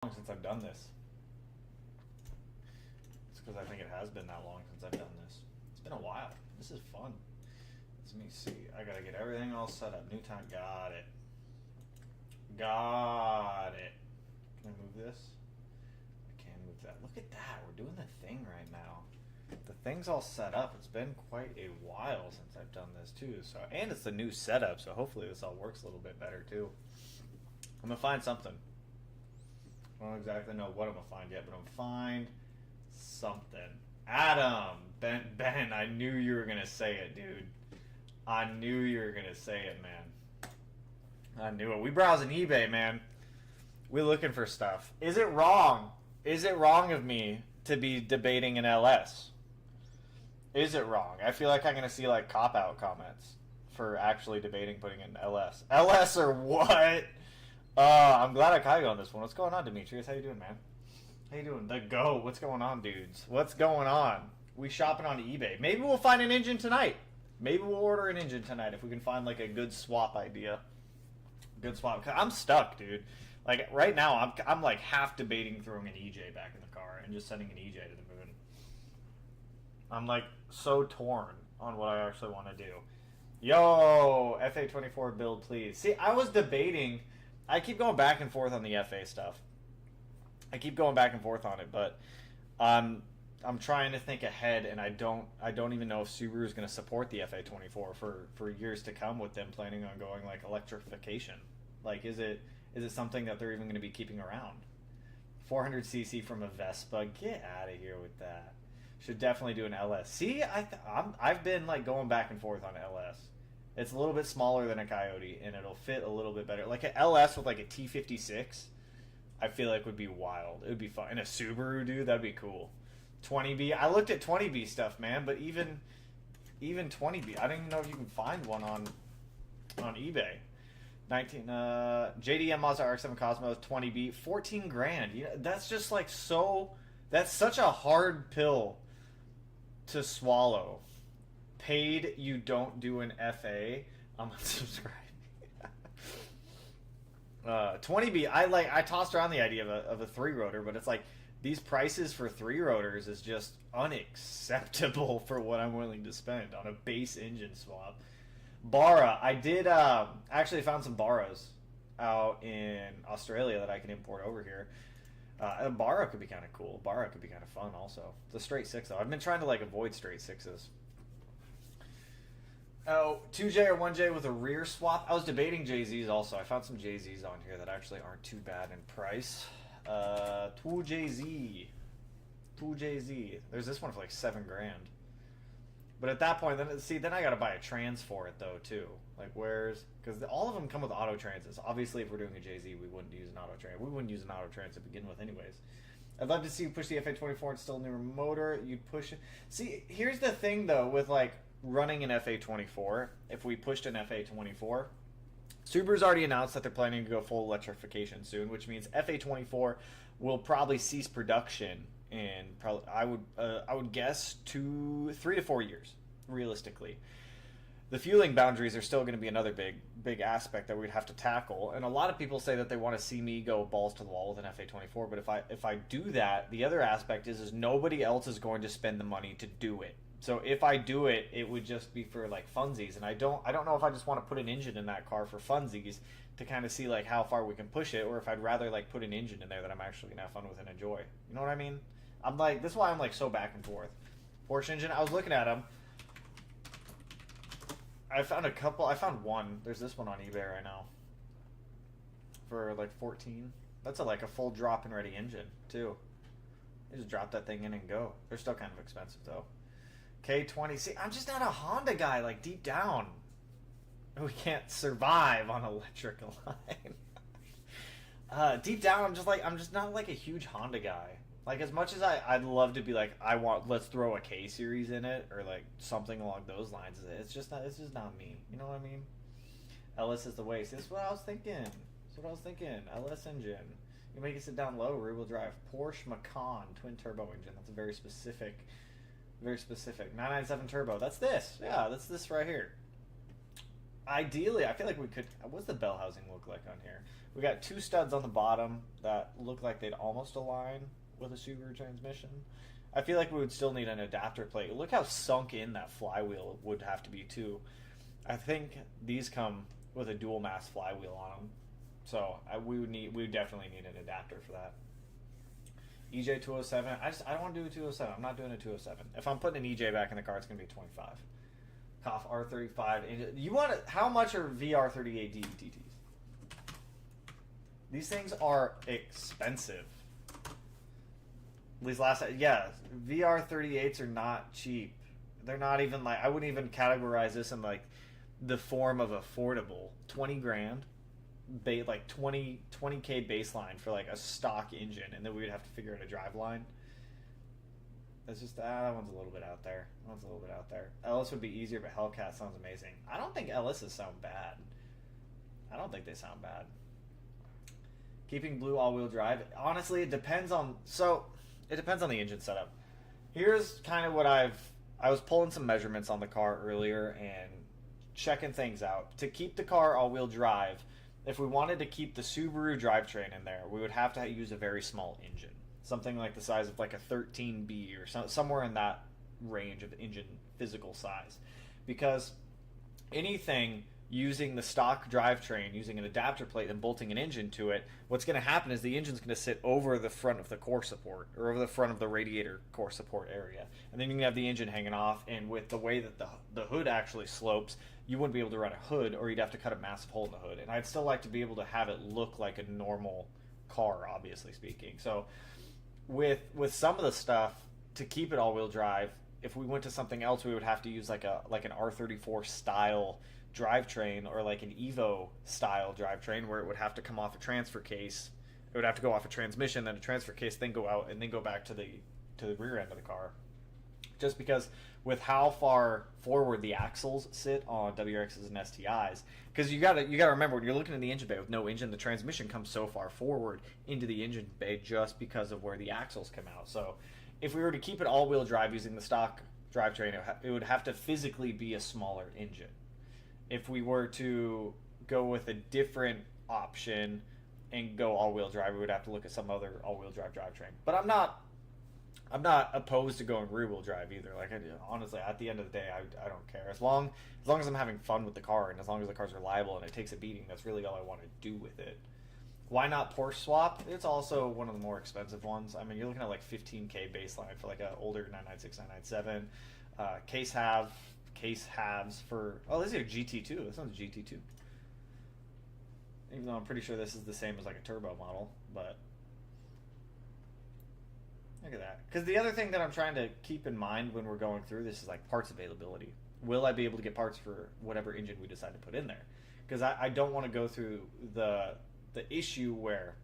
Since I've done this. It's because I think it has been that long since I've done this. It's been a while. This is fun. Let me see. I gotta get everything all set up. New time. Got it. Got it. Can I move this? I can move that. Look at that. We're doing the thing right now. The thing's all set up. It's been quite a while since I've done this too. So, and it's the new setup, so hopefully this all works a little bit better too. I'm gonna find something. I don't exactly know what I'm gonna find yet, but I'm gonna find something. Adam, Ben, I knew you were gonna say it, dude. I knew you were gonna say it, man. I knew it. We browsing eBay, man. We looking for stuff. Is it wrong? Is it wrong of me to be debating an LS? Is it wrong? I feel like I'm gonna see like cop-out comments for actually debating putting in LS. LS or what? I'm glad I caught you on this one. What's going on, Demetrius? How you doing, man? How you doing? The go. What's going on, dudes? What's going on? We shopping on eBay. Maybe we'll find an engine tonight. Maybe we'll order an engine tonight if we can find like a good swap idea. Good swap. Cause I'm stuck, dude. Like right now, I'm like half debating throwing an EJ back in the car and just sending an EJ to the moon. I'm like so torn on what I actually want to do. Yo, FA24 build, please. See, I was debating. I keep going back and forth on the FA stuff. I keep going back and forth on it, but I'm trying to think ahead, and I don't even know if Subaru is going to support the FA24 for years to come with them planning on going like electrification. Like, is it something that they're even going to be keeping around? 400cc from a Vespa, get out of here with that. Should definitely do an LS. See, I've been like going back and forth on LS. It's a little bit smaller than a Coyote, and it'll fit a little bit better. Like an LS with like a T56, I feel like would be wild. It would be fun. And a Subaru, dude, that'd be cool. 20B. I looked at 20B stuff, man, but even 20B, I don't even know if you can find one on eBay. JDM Mazda RX-7 Cosmos 20B, 14 grand. You know, that's just like so. That's such a hard pill to swallow. Paid, you don't do an FA. I'm unsubscribing. 20B. I tossed around the idea of a 3-rotor, but it's like these prices for 3-rotors is just unacceptable for what I'm willing to spend on a base engine swap. Barra. I did actually found some Barras out in Australia that I can import over here. A Barra could be kind of cool. Barra could be kind of fun also. It's a straight 6 though. I've been trying to like avoid straight 6s. Oh, 2J or 1J with a rear swap. I was debating JZs also. I found some JZs on here that actually aren't too bad in price. 2JZ. 2JZ. There's this one for like 7 grand. But at that point, then I gotta buy a trans for it though too. Like where's, because all of them come with auto transits. Obviously, if we're doing a JZ, we wouldn't use an auto trans. We wouldn't use an auto trans to begin with, anyways. I'd love to see you push the FA24 and still newer motor. You'd push it. See, here's the thing though with like running an FA24. If we pushed an FA24, Subaru's already announced that they're planning to go full electrification soon, which means FA24 will probably cease production in probably I would guess 3 to 4 years realistically. The fueling boundaries are still going to be another big aspect that we'd have to tackle, and a lot of people say that they want to see me go balls to the wall with an FA24, but if I do that, the other aspect is nobody else is going to spend the money to do it. So if I do it, it would just be for like funsies, and I don't know if I just want to put an engine in that car for funsies to kind of see like how far we can push it, or if I'd rather like put an engine in there that I'm actually gonna have fun with and enjoy. You know what I mean? I'm like, this is why I'm like so back and forth. Porsche engine. I was looking at them. I found a couple. I found one. There's this one on eBay right now for like 14. That's like a full drop and ready engine too. You just drop that thing in and go. They're still kind of expensive though. K20. See, I'm just not a Honda guy. Like deep down, we can't survive on electric line. Deep down, I'm just not like a huge Honda guy. Like as much as I'd love to be like let's throw a K series in it or like something along those lines. It's just not me. You know what I mean? LS is the way. See, that's what I was thinking. LS engine. You make it sit down low, rear wheel drive. Porsche Macan twin turbo engine. That's a very specific. 997 turbo. That's this. Yeah, that's this right here. ideally, I feel like we could. What's the bell housing look like on here? We got 2 studs on the bottom that look like they'd almost align with a Subaru transmission. I feel like we would still need an adapter plate. Look how sunk in that flywheel would have to be too. I think these come with a dual mass flywheel on them, so we would definitely need an adapter for that. EJ 207. I don't want to do a 207. I'm not doing a 207. If I'm putting an EJ back in the car, it's going to be a 25. Cough R35. You want to, how much are VR38 DTTs? These things are expensive. At least last, yeah, VR38s are not cheap. They're not even like, I wouldn't even categorize this in like the form of affordable. 20 grand, like 20K baseline for like a stock engine, and then we would have to figure out a drive line. That's just, that one's a little bit out there. That one's a little bit out there. Ellis would be easier, but Hellcat sounds amazing. I don't think Ellis's sound bad. I don't think they sound bad. Keeping blue all-wheel drive. Honestly, it depends on the engine setup. Here's kind of what I was pulling some measurements on the car earlier and checking things out. To keep the car all-wheel drive, if we wanted to keep the Subaru drivetrain in there, we would have to use a very small engine. Something like the size of like a 13B or somewhere in that range of engine physical size. Because anything using the stock drivetrain, using an adapter plate and bolting an engine to it, what's going to happen is the engine's going to sit over the front of the core support, or over the front of the radiator core support area. And then you can have the engine hanging off, and with the way that the hood actually slopes, you wouldn't be able to run a hood, or you'd have to cut a massive hole in the hood. And I'd still like to be able to have it look like a normal car, obviously speaking. So with some of the stuff, to keep it all-wheel drive, if we went to something else, we would have to use like an R34 style drivetrain, or like an Evo style drivetrain, where it would have to come off a transfer case. It would have to go off a transmission, then a transfer case, then go out, and then go back to the rear end of the car. Just because with how far forward the axles sit on WRXs and STIs, because you gotta remember, when you're looking in the engine bay with no engine, the transmission comes so far forward into the engine bay just because of where the axles come out. So if we were to keep it all-wheel drive using the stock drivetrain, it would have to physically be a smaller engine. If we were to go with a different option and go all-wheel drive, we would have to look at some other all-wheel drive drivetrain. But I'm not opposed to going rear-wheel drive either. Like, honestly, at the end of the day, I don't care. As long as I'm having fun with the car, and as long as the car's reliable and it takes a beating, that's really all I want to do with it. Why not Porsche swap? It's also one of the more expensive ones. I mean, you're looking at like 15K baseline for like an older 996, 997. Case halves for, oh, this is a GT2. This one's a GT2. Even though I'm pretty sure this is the same as like a turbo model, but look at that. Because the other thing that I'm trying to keep in mind when we're going through this is like parts availability. Will I be able to get parts for whatever engine we decide to put in there? Because I don't want to go through the issue where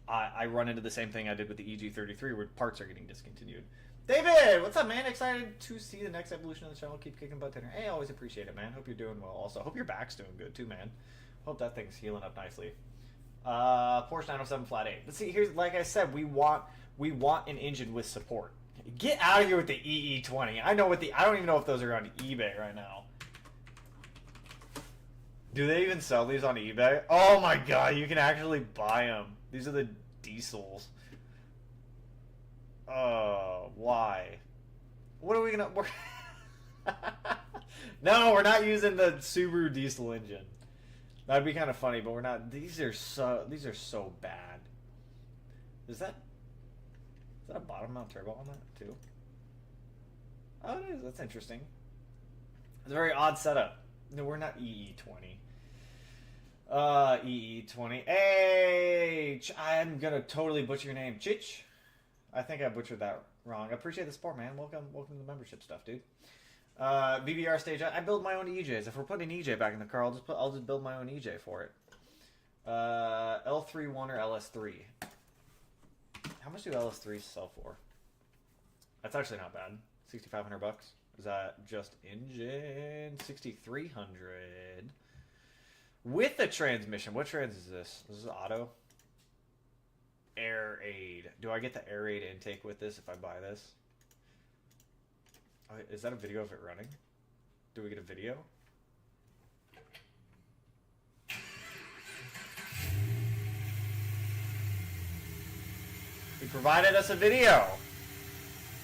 I run into the same thing I did with the EG33, where parts are getting discontinued. David, what's up, man? Excited to see the next evolution of the channel. Keep kicking butt, Tanner. Hey, always appreciate it, man. Hope you're doing well. Also, hope your back's doing good too, man. Hope that thing's healing up nicely. Porsche 907 flat 8. But see, here's, like I said, we want an engine with support. Get out of here with the EE20. I don't even know if those are on eBay right now. Do they even sell these on eBay? Oh my god, you can actually buy them. These are the diesels. Why? What are we gonna... No, we're not using the Subaru diesel engine. That'd be kind of funny, but we're not. These are so bad. Is that a bottom mount turbo on that too? Oh, it is. That's interesting. It's a very odd setup. No, we're not EE20. EE20. Hey, I'm gonna totally butcher your name, Chich. I think I butchered that wrong. I appreciate the support, man. Welcome to the membership stuff, dude. BBR stage. I build my own EJs. If we're putting an EJ back in the car, I'll just build my own EJ for it. L31 or LS3. How much do LS3s sell for? That's actually not bad. $6,500. Is that just engine? $6,300 with the transmission. What trans is this? This is auto. Air aid. Do I get the air aid intake with this if I buy this? Oh, is that a video of it running? Do we get a video? He provided us a video.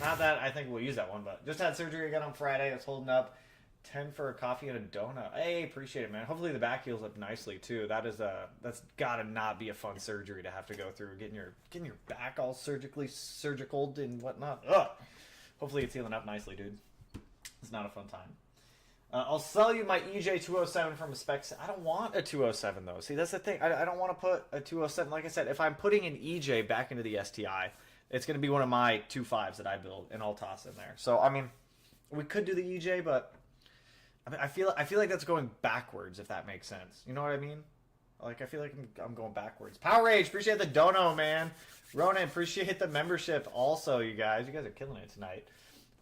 Not that I think we'll use that one, but just had surgery again on Friday. It's holding up. 10 for a coffee and a donut. Hey, appreciate it, man. Hopefully the back heals up nicely too. That's gotta not be a fun surgery to have to go through. Getting your back all surgical and whatnot. Ugh. Hopefully it's healing up nicely, dude. It's not a fun time. I'll sell you my EJ 207 from a spec. I don't want a 207 though. See, that's the thing. I don't want to put a 207. Like I said, if I'm putting an EJ back into the STI, it's gonna be one of my 2.5s that I build, and I'll toss in there. So I mean, we could do the EJ, but I feel like that's going backwards, if that makes sense. You know what I mean? Like, I feel like I'm going backwards. Power Rage, appreciate the dono, man. Ronan, appreciate the membership also, you guys. You guys are killing it tonight.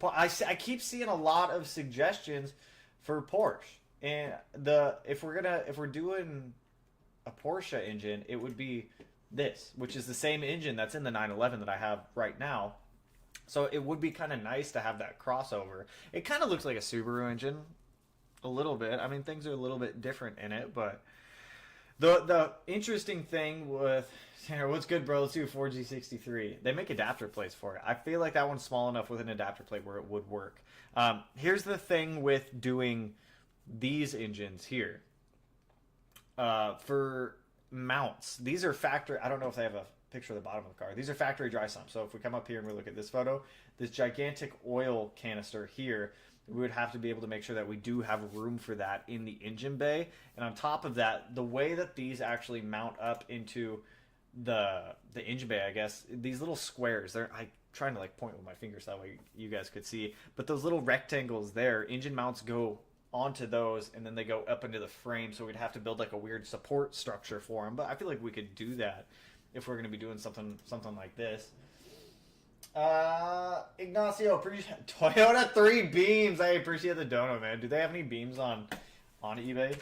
I keep seeing a lot of suggestions for Porsche. And if we're doing a Porsche engine, it would be this, which is the same engine that's in the 911 that I have right now. So it would be kind of nice to have that crossover. It kind of looks like a Subaru engine. A little bit. I mean, things are a little bit different in it, but the interesting thing with what's good, bro? Let's do a 4G63. They make adapter plates for it. I feel like that one's small enough with an adapter plate where it would work. Here's the thing with doing these engines here. For mounts, these are factory. I don't know if they have a picture of the bottom of the car. These are factory dry sumps. So if we come up here and we look at this photo, this gigantic oil canister here, we would have to be able to make sure that we do have room for that in the engine bay. And on top of that, the way that these actually mount up into the engine bay, I guess, these little squares, I'm trying to like point with my fingers that way you guys could see, but those little rectangles there, engine mounts go onto those and then they go up into the frame, so we'd have to build like a weird support structure for them. But I feel like we could do that if we're going to be doing something like this. Ignacio, Toyota 3 beams. I appreciate the dono, man. Do they have any beams on eBay? Do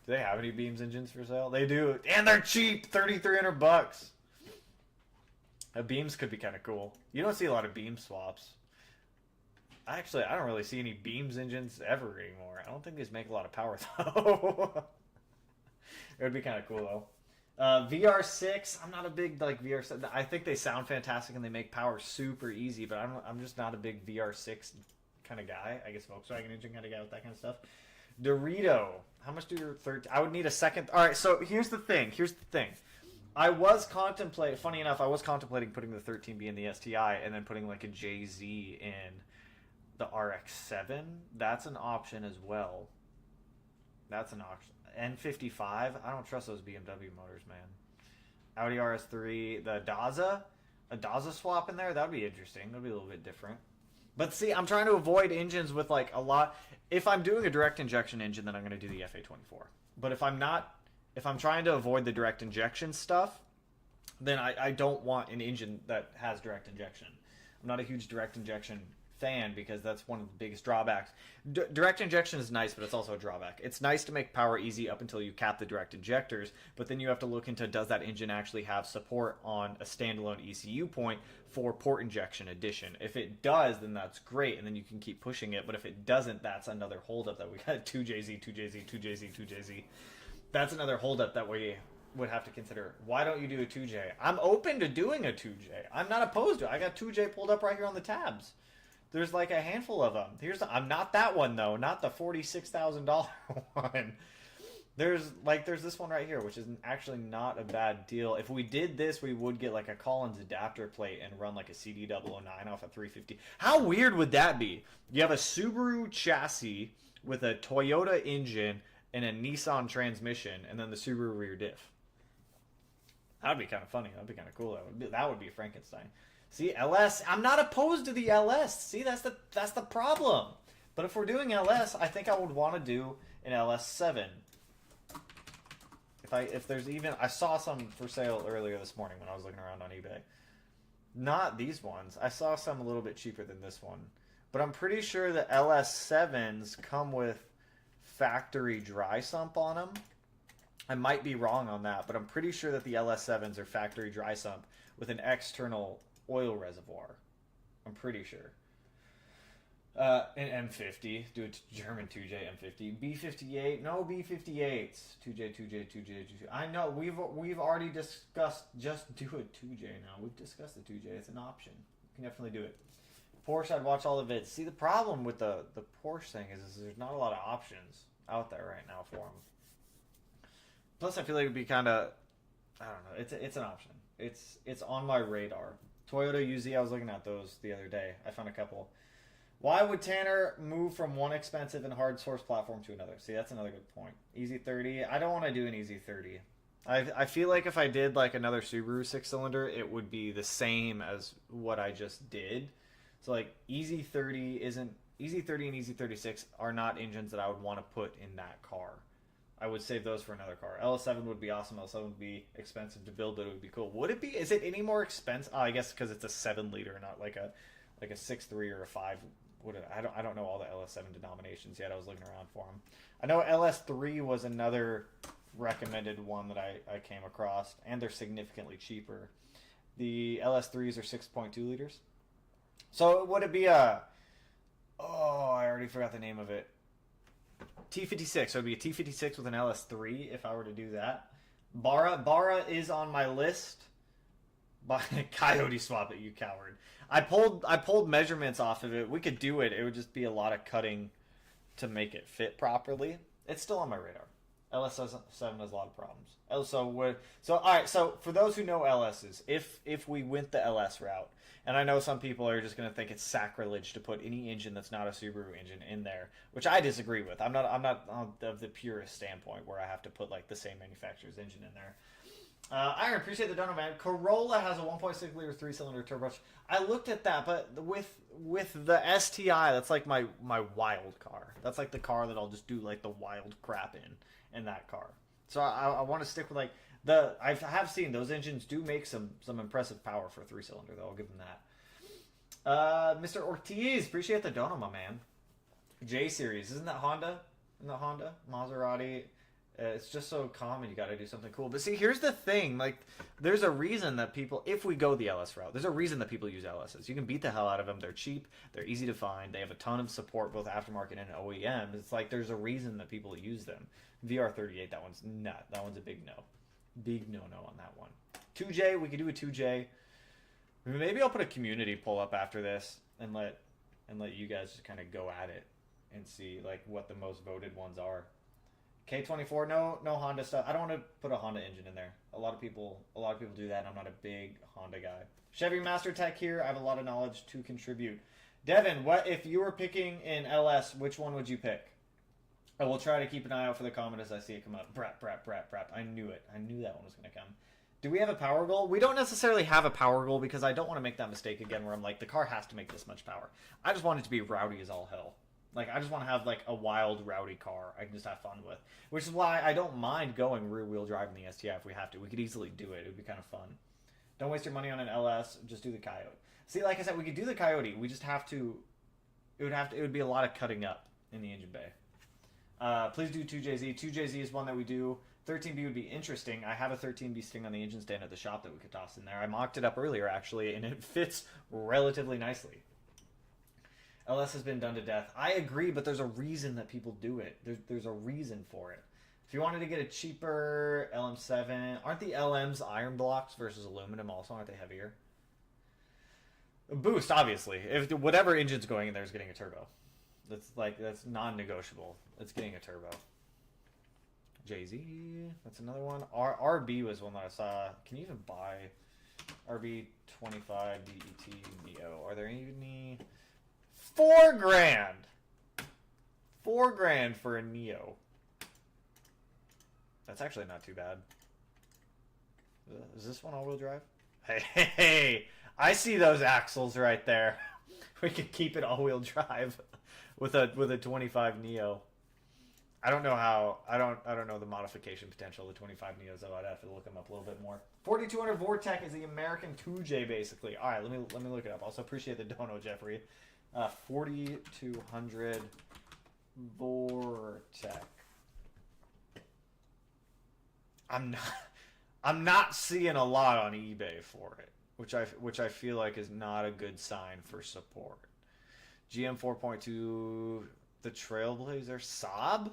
they have any beams engines for sale? They do, and they're cheap, $3,300. Beams could be kind of cool. You don't see a lot of beam swaps. I don't really see any beams engines ever anymore. I don't think these make a lot of power though. It would be kind of cool though. VR6, I'm not a big like VR6. I think they sound fantastic and they make power super easy, but I'm just not a big VR6 kind of guy. I guess Volkswagen engine kind of guy with that kind of stuff. Dorito, how much do your 13? I would need a second. All right, so here's the thing. I was contemplating putting the 13B in the STI and then putting like a JZ in the RX-7. That's an option as well. That's an option. N55, I don't trust those BMW motors, man. Audi RS3, the Daza, a Daza swap in there, that would be interesting. That would be a little bit different. But see, I'm trying to avoid engines with like a lot. If I'm doing a direct injection engine, then I'm going to do the FA24. But if I'm trying to avoid the direct injection stuff, then I don't want an engine that has direct injection. I'm not a huge direct injection fan because that's one of the biggest drawbacks. Direct injection is nice, but it's also a drawback. It's nice to make power easy up until you cap the direct injectors, but then you have to look into, does that engine actually have support on a standalone ECU point for port injection addition? If it does, then that's great, and then you can keep pushing it. But if it doesn't, that's another holdup that we got. 2JZ. That's another holdup that we would have to consider. Why don't you do a 2J? I'm open to doing a 2J. I'm not opposed to it. I got 2J pulled up right here on the tabs. There's like a handful of them. I'm not that one though, not the $46,000 one. There's this one right here, which is actually not a bad deal. If we did this, we would get like a Collins adapter plate and run like a CD009 off a 350. How weird would that be? You have a Subaru chassis with a Toyota engine and a Nissan transmission, and then the Subaru rear diff. That'd be kind of funny. That'd be kind of cool. That would be Frankenstein. See, LS, I'm not opposed to the LS. See, that's the problem. But if we're doing LS, I think I would want to do an LS7. If there's even, I saw some for sale earlier this morning when I was looking around on eBay. Not these ones. I saw some a little bit cheaper than this one. But I'm pretty sure the LS7s come with factory dry sump on them. I might be wrong on that, but I'm pretty sure that the LS7s are factory dry sump with an external oil reservoir. I'm pretty sure. An M50, do a German 2J M50, B58, no B58s, 2J, 2J, 2J, 2J. I know we've already discussed. Just do a 2J now. We've discussed the 2J. It's an option. You can definitely do it. Porsche, I'd watch all the vids. See, the problem with the Porsche thing is there's not a lot of options out there right now for them. Plus, I feel like it'd be kind of, I don't know. It's an option. It's on my radar. Toyota UZ, I was looking at those the other day. I found a couple. Why would Tanner move from one expensive and hard source platform to another? See, that's another good point. EZ30. I don't want to do an EZ30. I feel like if I did like another Subaru 6-cylinder, it would be the same as what I just did. So like EZ30 isn't EZ30 and EZ36 are not engines that I would want to put in that car. I would save those for another car. LS7 would be awesome. LS7 would be expensive to build, but it would be cool. Would it be? Is it any more expensive? Oh, I guess because it's a 7-liter, not like a 6.3 or a 5. I don't know all the LS7 denominations yet. I was looking around for them. I know LS3 was another recommended one that I came across, and they're significantly cheaper. The LS3s are 6.2 liters. So would it be a... Oh, I already forgot the name of it. T56. So it would be a T56 with an LS3 if I were to do that. Barra is on my list. By Coyote swap it, you coward. I pulled measurements off of it. We could do it. It would just be a lot of cutting to make it fit properly. It's still on my radar. LS7 has a lot of problems. All right. So for those who know LSs, if we went the LS route, and I know some people are just going to think it's sacrilege to put any engine that's not a Subaru engine in there, which I disagree with. I'm not of the purist standpoint where I have to put like the same manufacturer's engine in there. Iron, appreciate the dono, man. Corolla has a 1.6 liter 3-cylinder turbo. I looked at that, but with the STI, that's like my wild car. That's like the car that I'll just do like the wild crap in that car. So I want to stick with like I have seen those engines do make some impressive power for a 3-cylinder though. I'll give them that. Mr. Ortiz, appreciate the dono, my man. J series, isn't that Honda? Isn't that Honda? Maserati. It's just so common. You got to do something cool. But see, here's the thing. Like, there's a reason that people, if we go the LS route, there's a reason that people use LSs. You can beat the hell out of them. They're cheap. They're easy to find. They have a ton of support, both aftermarket and OEM. It's like there's a reason that people use them. VR38, that one's nut. That one's a big no. Big no-no on that one. 2J, we could do a 2J. Maybe I'll put a community poll up after this and let you guys just kind of go at it and see like what the most voted ones are. K24, no Honda stuff. I don't want to put a Honda engine in there. A lot of people do that, and I'm not a big Honda guy. Chevy Master Tech here. I have a lot of knowledge to contribute. Devin, what if you were picking in LS, which one would you pick? I will try to keep an eye out for the comment as I see it come up. Brap. I knew it. I knew that one was going to come. Do we have a power goal? We don't necessarily have a power goal because I don't want to make that mistake again where I'm like, the car has to make this much power. I just want it to be rowdy as all hell. Like, I just want to have, like, a wild, rowdy car I can just have fun with. Which is why I don't mind going rear-wheel drive in the STI if we have to. We could easily do it. It would be kind of fun. Don't waste your money on an LS. Just do the Coyote. See, like I said, we could do the Coyote. We just have to... It would be a lot of cutting up in the engine bay. Please do 2JZ. 2JZ is one that we do. 13B would be interesting. I have a 13B Sting on the engine stand at the shop that we could toss in there. I mocked it up earlier, actually, and it fits relatively nicely. LS has been done to death. I agree, but there's a reason that people do it. There's a reason for it. If you wanted to get a cheaper LM7, aren't the LMs iron blocks versus aluminum also? Aren't they heavier? A boost, obviously. If whatever engine's going in there is getting a turbo. That's non-negotiable. It's getting a turbo. Jay-Z, that's another one. RB was one that I saw. Can you even buy RB25 DET Neo? Are there any... $4,000! $4,000 for a Neo. That's actually not too bad. Is this one all-wheel drive? Hey, I see those axles right there. We could keep it all-wheel drive with a 25 Neo. I don't know how. I don't know the modification potential of the 25 Neos, though. I'd have to look them up a little bit more. 4200 Vortec is the American 2J, basically. All right, let me look it up. Also appreciate the dono, Jeffrey. 4200 Vortec. I'm not seeing a lot on eBay for it, which I feel like is not a good sign for support. GM 4.2, the Trailblazer, Saab?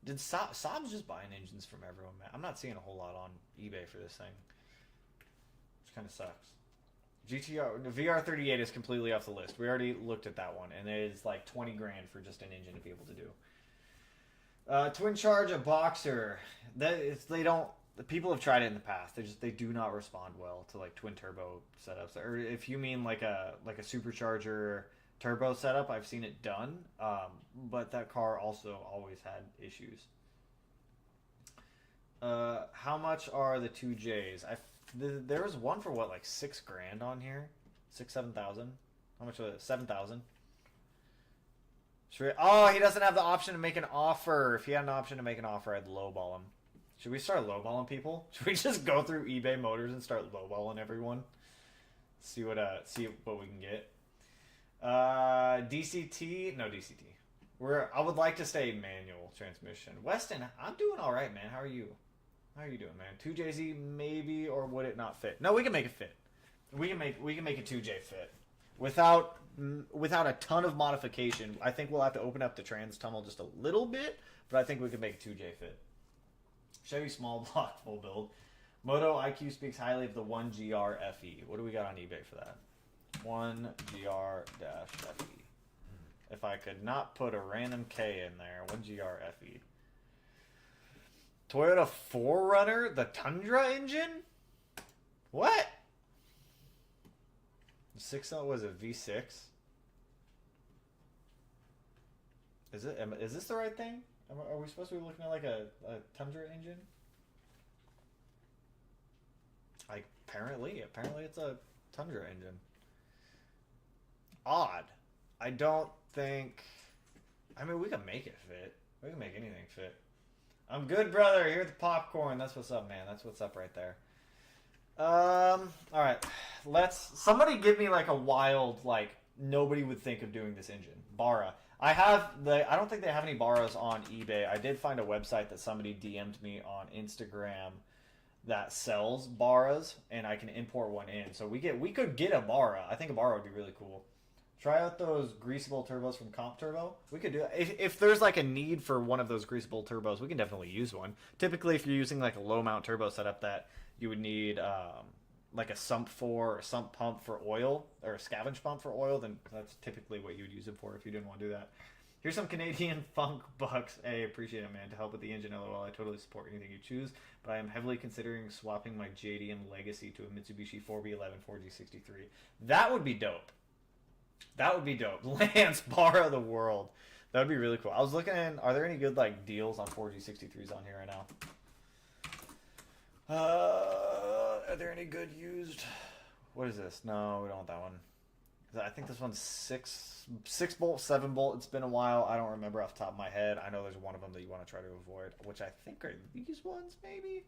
Saab's just buying engines from everyone, man. I'm not seeing a whole lot on eBay for this thing, which kind of sucks. GTR, the VR38 is completely off the list. We already looked at that one, and it is like 20 grand for just an engine to be able to do. Twin charge a Boxer. They don't. The people have tried it in the past. They do not respond well to like twin turbo setups. Or if you mean like a supercharger turbo setup, I've seen it done. But that car also always had issues. How much are the 2Js? There was one for what, like 6 grand on here, 7,000. How much was it? 7,000. Oh, he doesn't have the option to make an offer. If he had an option to make an offer, I'd lowball him. Should we start lowballing people? Should we just go through eBay Motors and start lowballing everyone? See what we can get. DCT? No DCT. I would like to stay manual transmission. Weston, I'm doing all right, man. How are you? How are you doing, man? 2JZ maybe, or would it not fit? No, we can make it fit. We can make a 2J fit without a ton of modification. I think we'll have to open up the trans tunnel just a little bit, but I think we can make a 2J fit. Chevy small block full build. Moto IQ speaks highly of the 1GR FE. What do we got on eBay for that? 1GR-FE. If I could not put a random K in there, 1GR FE. Toyota 4Runner, the Tundra engine? What? Was it V6? Is this the right thing? Are we supposed to be looking at like a Tundra engine? Apparently it's a Tundra engine. Odd. I don't think. I mean, we can make it fit. We can make anything fit. I'm good, brother. Here's the popcorn. That's what's up, man. That's what's up right there. All right. Somebody give me like a wild, like nobody would think of doing this engine. Bara. I don't think they have any Baras on eBay. I did find a website that somebody DM'd me on Instagram that sells Baras, and I can import one in. So we could get a Bara. I think a Bara would be really cool. Try out those greasable turbos from Comp Turbo. We could do that. If there's like a need for one of those greasable turbos, we can definitely use one. Typically, if you're using like a low mount turbo setup that you would need like a sump pump for oil, or a scavenge pump for oil, then that's typically what you would use it for if you didn't want to do that. Here's some Canadian funk bucks. Hey, appreciate it, man. To help with the engine, LOL. I totally support anything you choose, but I am heavily considering swapping my JDM Legacy to a Mitsubishi 4B11 4G63. That would be dope. That would be dope. Lance, Bar of the World. That would be really cool. I was looking in, are there any good like deals on 4G63s on here right now? Are there any good used? What is this? No, we don't want that one. I think this one's 6 bolt, 7 bolt. It's been a while. I don't remember off the top of my head. I know there's one of them that you want to try to avoid, which I think are these ones maybe.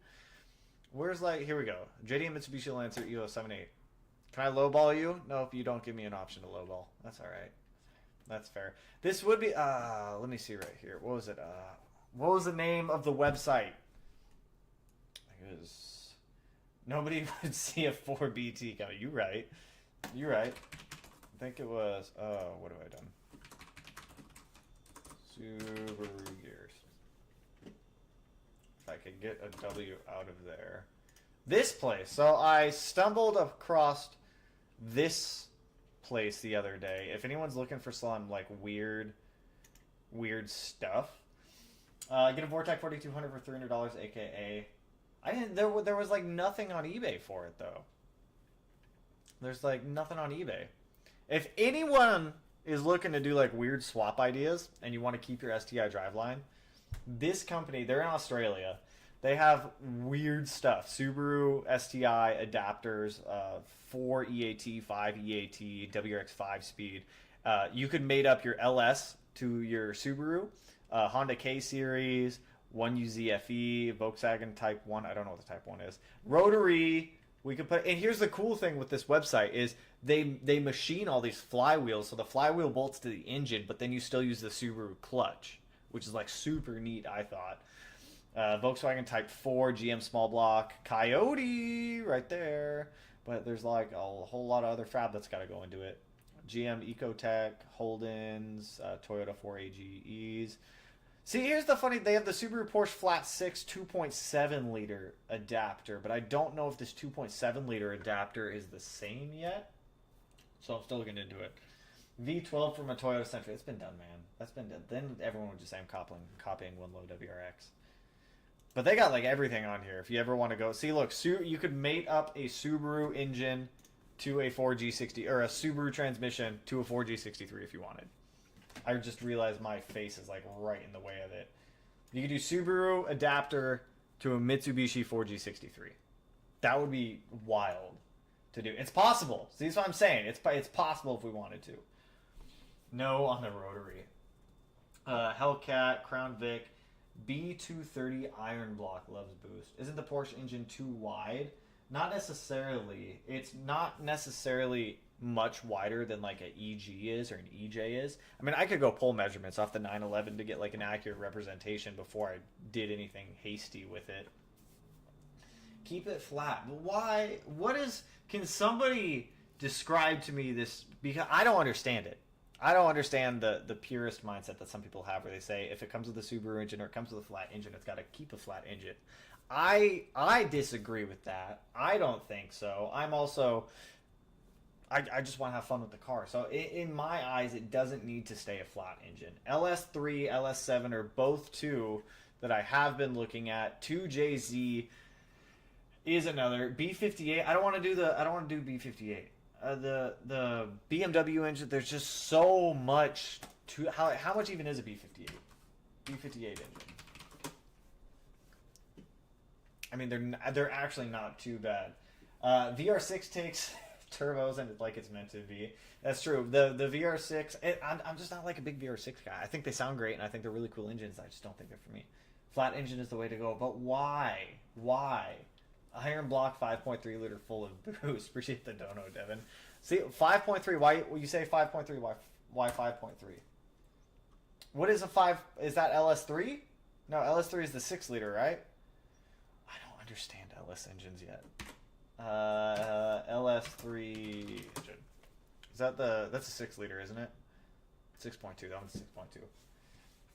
Where's here we go. JD Mitsubishi Lancer EO78. Can I lowball you? Nope, you don't give me an option to lowball. That's all right. That's fair. This would be. Let me see right here. What was it? What was the name of the website? It was. Nobody would see a 4BT coming. You're right. You're right. I think it was. What have I done? Subaru gears. If I could get a W out of there. This place. So I stumbled across this place the other day. If anyone's looking for some like weird stuff, get a Vortec 4200 for $300, aka. There was like nothing on eBay for it though. There's like nothing on eBay. If anyone is looking to do like weird swap ideas and you want to keep your STI driveline, this company, they're in Australia. They have weird stuff. Subaru STI adapters, 4 EAT, 5 EAT, WRX5 speed. You could mate up your LS to your Subaru, Honda K Series, 1UZFE, Volkswagen Type 1. I don't know what the Type 1 is. Rotary. We could put, and here's the cool thing with this website is they machine all these flywheels, so the flywheel bolts to the engine, but then you still use the Subaru clutch, which is like super neat, I thought. Volkswagen Type 4, GM small block, Coyote right there, but there's like a whole lot of other fab that's got to go into it. GM Ecotech, Holden's, Toyota 4AGEs. See, here's the funny, they have the Subaru Porsche Flat 6 2.7 liter adapter, but I don't know if this 2.7 liter adapter is the same yet. So I'm still looking into it. V12 from a Toyota Century. It's been done, man. That's been done. Then everyone would just say I'm copying one low WRX. But they got like everything on here. If you ever want to go see, look, you could mate up a Subaru engine to a 4G60 or a Subaru transmission to a 4G63 if you wanted. I just realized my face is like right in the way of it. You could do Subaru adapter to a Mitsubishi 4G63. That would be wild to do. It's possible. See, that's what I'm saying. It's possible if we wanted to. No on the rotary. Hellcat, Crown Vic, B230 Iron Block loves boost. Isn't the Porsche engine too wide? Not necessarily. It's not necessarily much wider than like an EG is or an EJ is. I mean, I could go pull measurements off the 911 to get like an accurate representation before I did anything hasty with it. Keep it flat. But why? Can somebody describe to me this? Because I don't understand it. I don't understand the purist mindset that some people have where they say if it comes with a Subaru engine or it comes with a flat engine, it's got to keep a flat engine. I disagree with that. I don't think so. I just want to have fun with the car. So in my eyes, it doesn't need to stay a flat engine. LS3, LS7 are both two that I have been looking at. 2JZ is another. B58. I don't want to do B58. The BMW engine. There's just so much to how much even is a B58? B58 engine. I mean, they're actually not too bad. VR6 takes turbos and like it's meant to be. That's true. The VR6, I'm just not like a big VR6 guy. I think they sound great and I think they're really cool engines. I just don't think they're for me. Flat engine is the way to go. But why? Iron block 5.3 liter full of boost. Appreciate the dono, Devin. See, 5.3. Why you say 5.3? Why 5.3? What is a 5? Is that LS3? No, LS3 is the 6 liter, right? I don't understand LS engines yet. LS3 engine. Is that that's a 6 liter, isn't it? 6.2. That one's 6.2.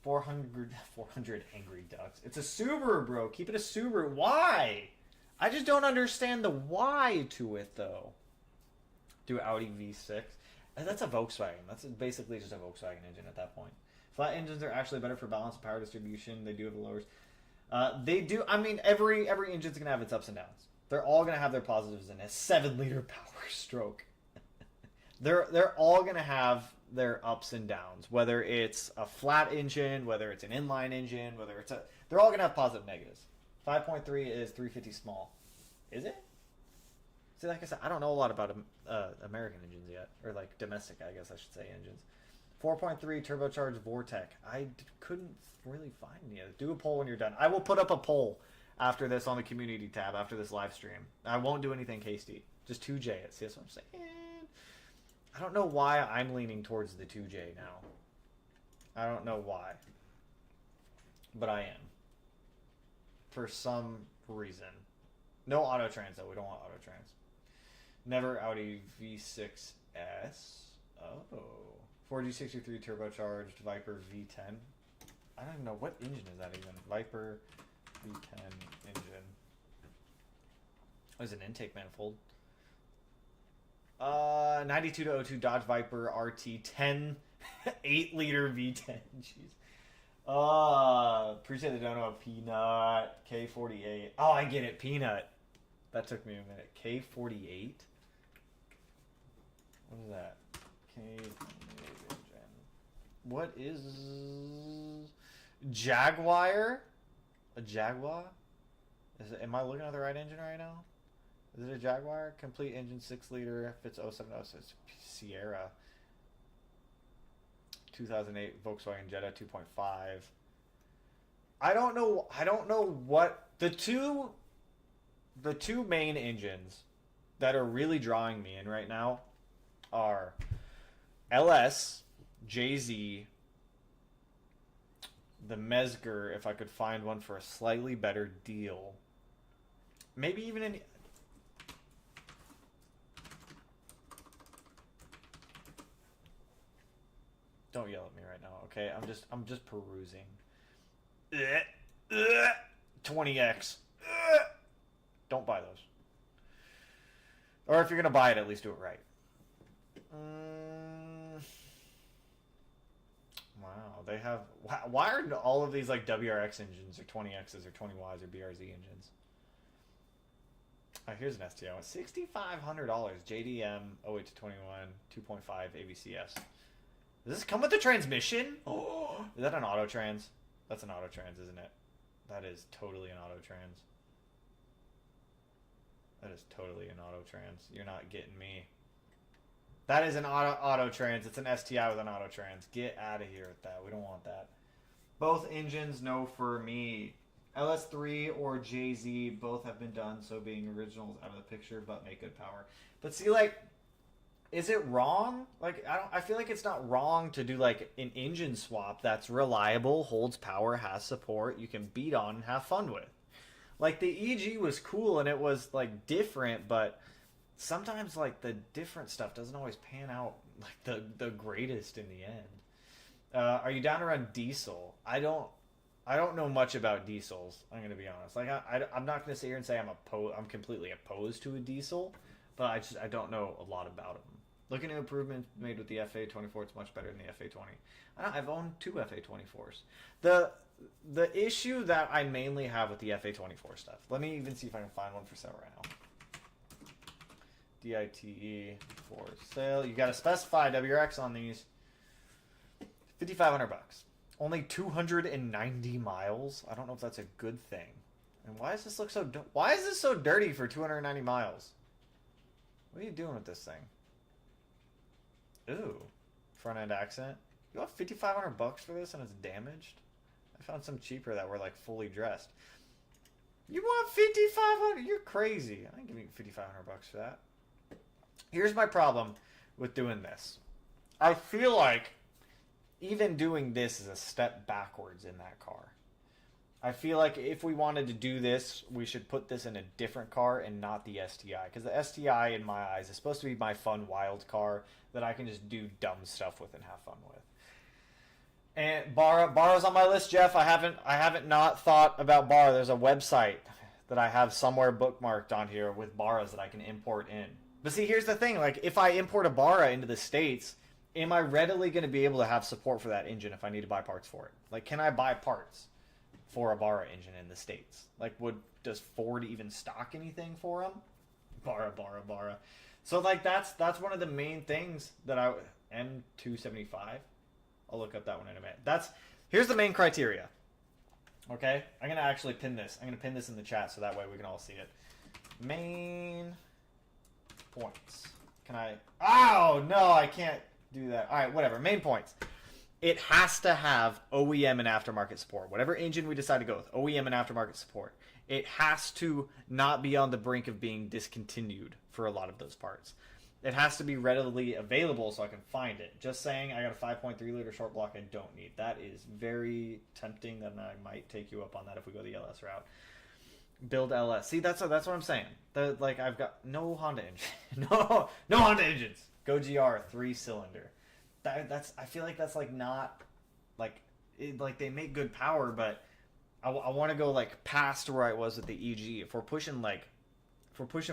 400 angry ducks. It's a Subaru, bro. Keep it a Subaru. Why? I just don't understand the why to it, though. Do Audi V6. That's a Volkswagen. That's basically just a Volkswagen engine at that point. Flat engines are actually better for balance and power distribution. They do have the lowers. They do. I mean, every engine's going to have its ups and downs. They're all going to have their positives in a 7-liter power stroke. They're all going to have their ups and downs. Whether it's a flat engine, whether it's an inline engine, they're all going to have positive and negatives. 5.3 is 350 small. Is it? See, like I said, I don't know a lot about American engines yet. Or like domestic, I guess I should say, engines. 4.3 turbocharged Vortec. I couldn't really find any. Do a poll when you're done. I will put up a poll after this on the community tab, after this live stream. I won't do anything hasty. Just 2J it. See, that's what I'm saying. I don't know why I'm leaning towards the 2J now. I don't know why. But I am. For some reason. No auto trans though. We don't want auto trans. Never Audi V6S. Oh. 4G63 turbocharged Viper V10. I don't even know what engine is that even. Viper V10 engine. Oh, is it an intake manifold? 92 to 02 Dodge Viper RT 10 8 liter V10. Jeez. Appreciate the dono of Peanut. K48. Oh, I get it. Peanut. That took me a minute. K48? What is that? K48 engine. What is... Jaguar? A Jaguar? Am I looking at the right engine right now? Is it a Jaguar? Complete engine 6 liter. Fits 070. So it's Sierra. 2008 Volkswagen Jetta 2.5. I don't know what the two main engines that are really drawing me in right now are LS, JZ, the Mezger, if I could find one for a slightly better deal. Maybe even an... Don't yell at me right now, okay? I'm just perusing. 20x. Don't buy those. Or if you're gonna buy it, at least do it right. Wow, they have. Why are all of these like WRX engines or 20Xs or 20Ys or BRZ engines? Here's an STO. $6,500. JDM 08 to 21 2.5 ABCS. Does this come with the transmission? Oh, is that an auto trans? That's an auto trans, isn't it? That is totally an auto trans. That is totally an auto trans. You're not getting me. That is an auto trans. It's an STI with an auto trans. Get out of here with that. We don't want that. Both engines, no for me. LS3 or JZ both have been done, so being originals out of the picture, but make good power. But see, like, is it wrong? Like, I feel like it's not wrong to do like an engine swap that's reliable, holds power, has support, you can beat on and have fun with. Like the EG was cool and it was like different, but sometimes like the different stuff doesn't always pan out like the greatest in the end. Are you down to run diesel? I don't know much about diesels. I'm gonna be honest. Like I'm not gonna sit here and say I'm completely opposed to a diesel, but I don't know a lot about them. Looking at improvements made with the FA24, it's much better than the FA20. I've owned two FA24s. The issue that I mainly have with the FA24 stuff. Let me even see if I can find one for sale right now. DITE for sale. You got to specify WRX on these. $5,500. Only 290 miles. I don't know if that's a good thing. And why does this look so? Why is this so dirty for 290 miles? What are you doing with this thing? Ooh, front end accent. You want $5,500 for this and it's damaged? I found some cheaper that were like fully dressed. You want $5,500? You're crazy. I ain't giving you $5,500 for that. Here's my problem with doing this. I feel like even doing this is a step backwards in that car. I feel like if we wanted to do this, we should put this in a different car and not the STI. Because the STI, in my eyes, is supposed to be my fun, wild car that I can just do dumb stuff with and have fun with. And Barra's on my list, Jeff. I haven't not thought about Barra. There's a website that I have somewhere bookmarked on here with Barras that I can import in. But see, here's the thing. Like, if I import a Barra into the States, am I readily going to be able to have support for that engine if I need to buy parts for it? Like, can I buy parts for a Barra engine in the States? Like, does Ford even stock anything for them? Barra. So, like, that's one of the main things that M275. I'll look up that one in a minute. Here's the main criteria. Okay? I'm going to actually pin this. I'm going to pin this in the chat so that way we can all see it. Main points. Can I... Oh, no, I can't do that. All right, whatever. Main points. It has to have OEM and aftermarket support. Whatever engine we decide to go with, OEM and aftermarket support. It has to not be on the brink of being discontinued for a lot of those parts. It has to be readily available so I can find it. Just saying I got a 5.3 liter short block I don't need. That is very tempting, and I might take you up on that if we go the LS route. Build LS. See, that's what I'm saying. Like, I've got no Honda engine. no Honda engines. Go GR 3-cylinder. I feel like that's like not like they make good power, but I want to go like past where I was with the EG. If we're pushing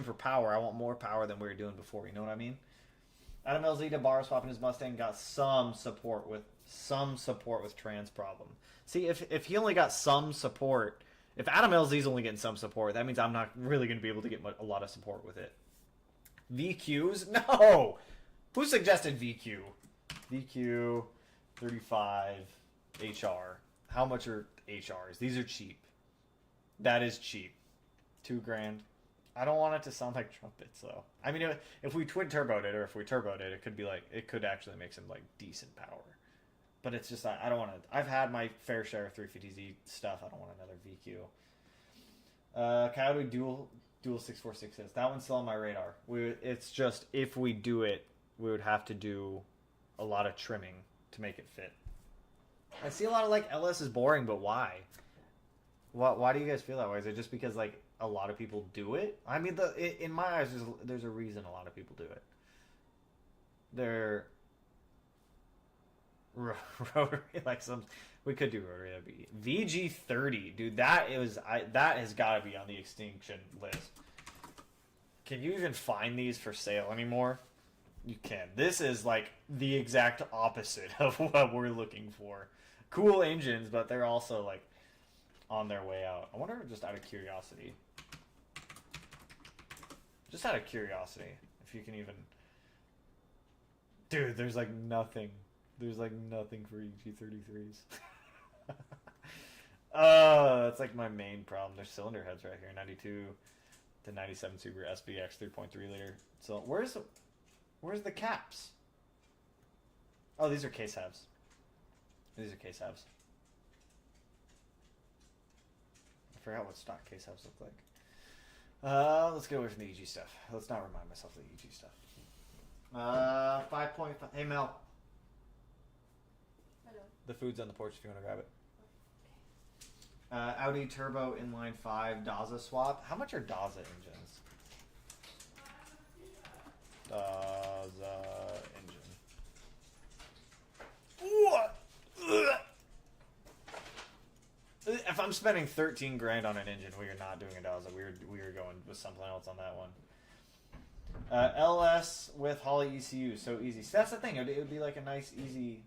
for power, I want more power than we were doing before. You know what I mean? Adam LZ to Barra swapping his Mustang got some support with trans problem. See, if he only got some support, if Adam LZ's only getting some support, that means I'm not really going to be able to get a lot of support with it. VQs? No! Who suggested VQ? VQ 35 HR. How much are HRs? These are cheap. That is cheap. $2,000. I don't want it to sound like trumpets though. I mean, if we twin turboed it or if we turboed it, it could actually make some like decent power. But it's just I don't want to. I've had my fair share of 350Z stuff. I don't want another VQ. Coyote dual 646s. That one's still on my radar. It's just if we do it, we would have to do a lot of trimming to make it fit. I see a lot of like LS is boring, but why? Why do you guys feel that way? Is it just because like a lot of people do it? I mean, in my eyes, there's a reason a lot of people do it. Rotary, like some, we could do rotary. That'd be VG30, dude. That has got to be on the extinction list. Can you even find these for sale anymore? You can. This is like the exact opposite of what we're looking for. Cool engines, but they're also like on their way out. I wonder, just out of curiosity. Just out of curiosity, if you can even. Dude, there's like nothing. There's like nothing for EG33s. That's like my main problem. There's cylinder heads right here. 92 to 97 Super SBX 3.3 liter. So where's the caps? Oh, these are case halves. These are case halves. I forgot what stock case halves look like. Let's get away from the EG stuff. Let's not remind myself of the EG stuff. 5.5. Hey, Mel. Hello. The food's on the porch if you want to grab it. Audi Turbo Inline 5 Daza swap. How much are Daza engines? Daza engine. What? If I'm spending 13 grand on an engine, we are not doing a Daza. We are going with something else on that one. LS with Holley ECU, so easy. So that's the thing. It would be like a nice, easy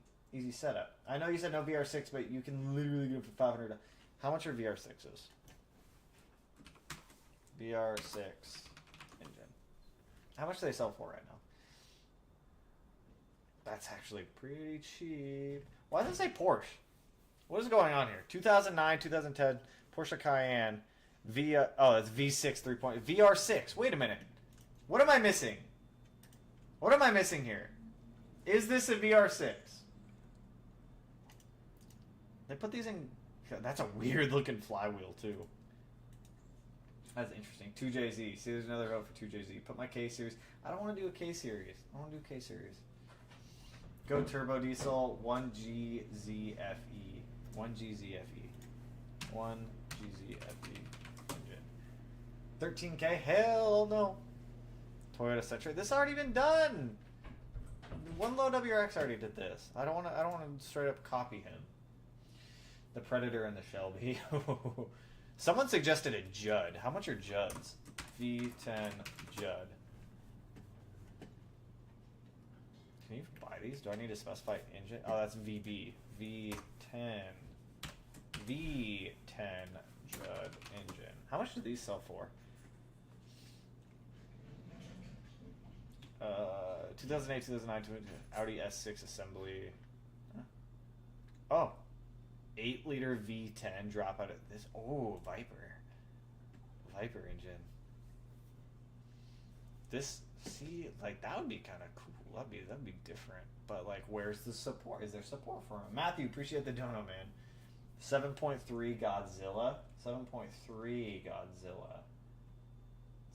setup. I know you said no VR6, but you can literally get it for 500. How much are VR6s? VR6 engine. How much do they sell for right now? That's actually pretty cheap. Why does it say Porsche? What is going on here? 2009, 2010 Porsche Cayenne. It's V6 3.0. VR6. Wait a minute. What am I missing? What am I missing here? Is this a VR6? They put these in... That's a weird looking flywheel too. That's interesting. 2JZ. See, there's another vote for 2JZ. Put my K series. I don't want to do a K series. I want to do K series. Go turbo diesel 1GZFE. 1GZFE. 1GZFE engine. 13K? Hell no. Toyota Setra. This has already been done. One low WRX already did this. I don't want to straight up copy him. The Predator and the Shelby. Someone suggested a Judd. How much are Judds? V10 Judd. Can you buy these? Do I need to specify engine? Oh, that's VB. V10. V10 Judd engine. How much do these sell for? 2008, 2009, Audi S6 assembly. Huh? Oh. 8-liter V10 drop out of this. Oh, Viper engine. This, see, like that would be kind of cool. That'd be different. But like, where's the support? Is there support for him? Matthew, appreciate the dono, man. 7.3 Godzilla. 7.3 Godzilla.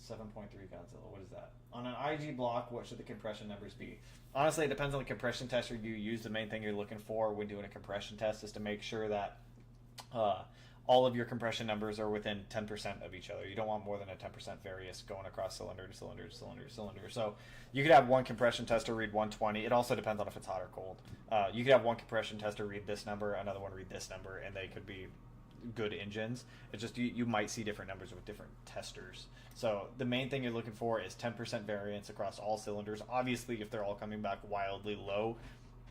7.3 Godzilla. What is that? On an IG block, what should the compression numbers be? Honestly, it depends on the compression tester you use. The main thing you're looking for when doing a compression test is to make sure that all of your compression numbers are within 10% of each other. You don't want more than a 10% variance going across cylinder to cylinder to cylinder to cylinder. So you could have one compression tester read 120. It also depends on if it's hot or cold. You could have one compression tester read this number, another one read this number, and they could be good engines. It's just you might see different numbers with different testers. So the main thing you're looking for is 10% variance across all cylinders. Obviously, if they're all coming back wildly low,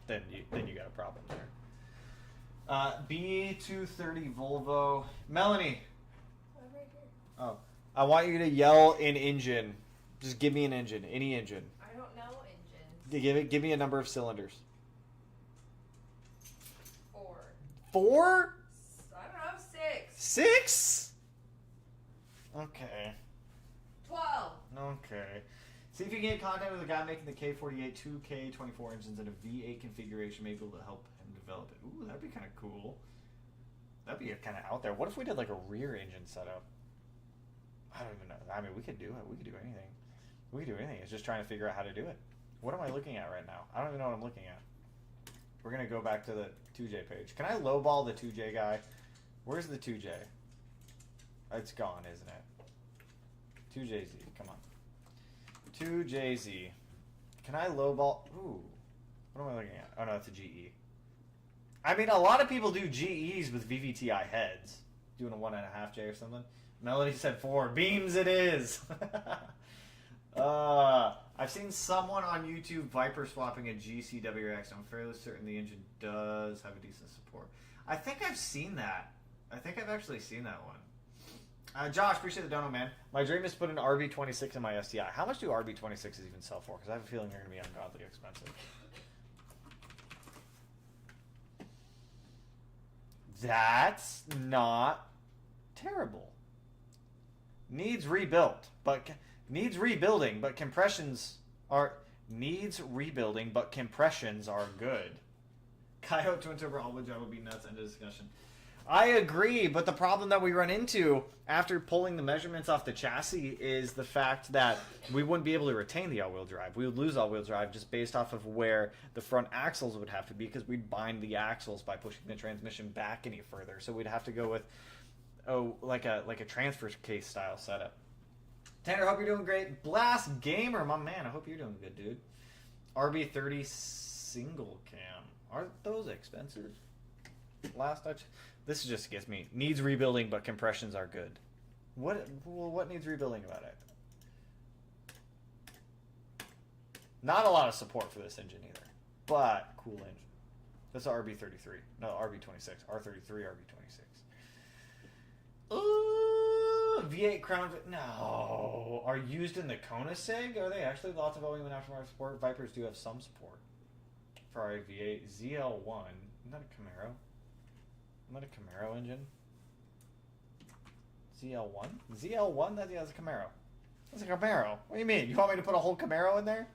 then you got a problem there. B230 Volvo. Melanie. I'm right here. Oh, I want you to yell an engine. Just give me an engine, any engine. I don't know engines. Give me a number of cylinders. 4. 4? I don't know, 6. 6? Okay. 12. Okay. See if you can get in contact with the guy making the K48 2K24 engines in a V8 configuration. Maybe it'll help him develop it. Ooh, that'd be kind of cool. That'd be kind of out there. What if we did like a rear engine setup? I don't even know. I mean, we could do it. We could do anything. We could do anything. It's just trying to figure out how to do it. What am I looking at right now? I don't even know what I'm looking at. We're going to go back to the 2J page. Can I lowball the 2J guy? Where's the 2J? It's gone, isn't it? 2JZ, come on. 2JZ. Can I lowball? Ooh. What am I looking at? Oh, no, it's a GE. I mean, a lot of people do GEs with VVTi heads. Doing a 1.5J or something. Melody said 4. Beams it is. I've seen someone on YouTube Viper swapping a GCWX. I'm fairly certain the engine does have a decent support. I think I've seen that. I think I've actually seen that one. Josh, appreciate the dono, man. My dream is to put an RB26 in my STI. How much do RB26s even sell for? Because I have a feeling they're going to be ungodly expensive. That's not terrible. Needs rebuilt, but needs rebuilding, but compressions are good. Coyote twin turbo all-wheel drive would be nuts. End of discussion. I agree, but the problem that we run into after pulling the measurements off the chassis is the fact that we wouldn't be able to retain the all-wheel drive. We would lose all-wheel drive just based off of where the front axles would have to be, because we'd bind the axles by pushing the transmission back any further. So we'd have to go with like a transfer case style setup. Tanner, hope you're doing great. Blast Gamer, my man, I hope you're doing good, dude. RB30 single cam. Aren't those expensive? This just gets me. Needs rebuilding, but compressions are good. What needs rebuilding about it? Not a lot of support for this engine either, but cool engine. That's an RB33. No, RB26. R33, RB26. Ooh, V8 Crown. No. Are used in the Koenigsegg? Are they actually? Lots of OEM and aftermarket support. Vipers do have some support. Ferrari V8. ZL1. Isn't that a Camaro? Isn't that a Camaro engine? ZL1? ZL1? That's a Camaro. That's a Camaro. What do you mean? You want me to put a whole Camaro in there?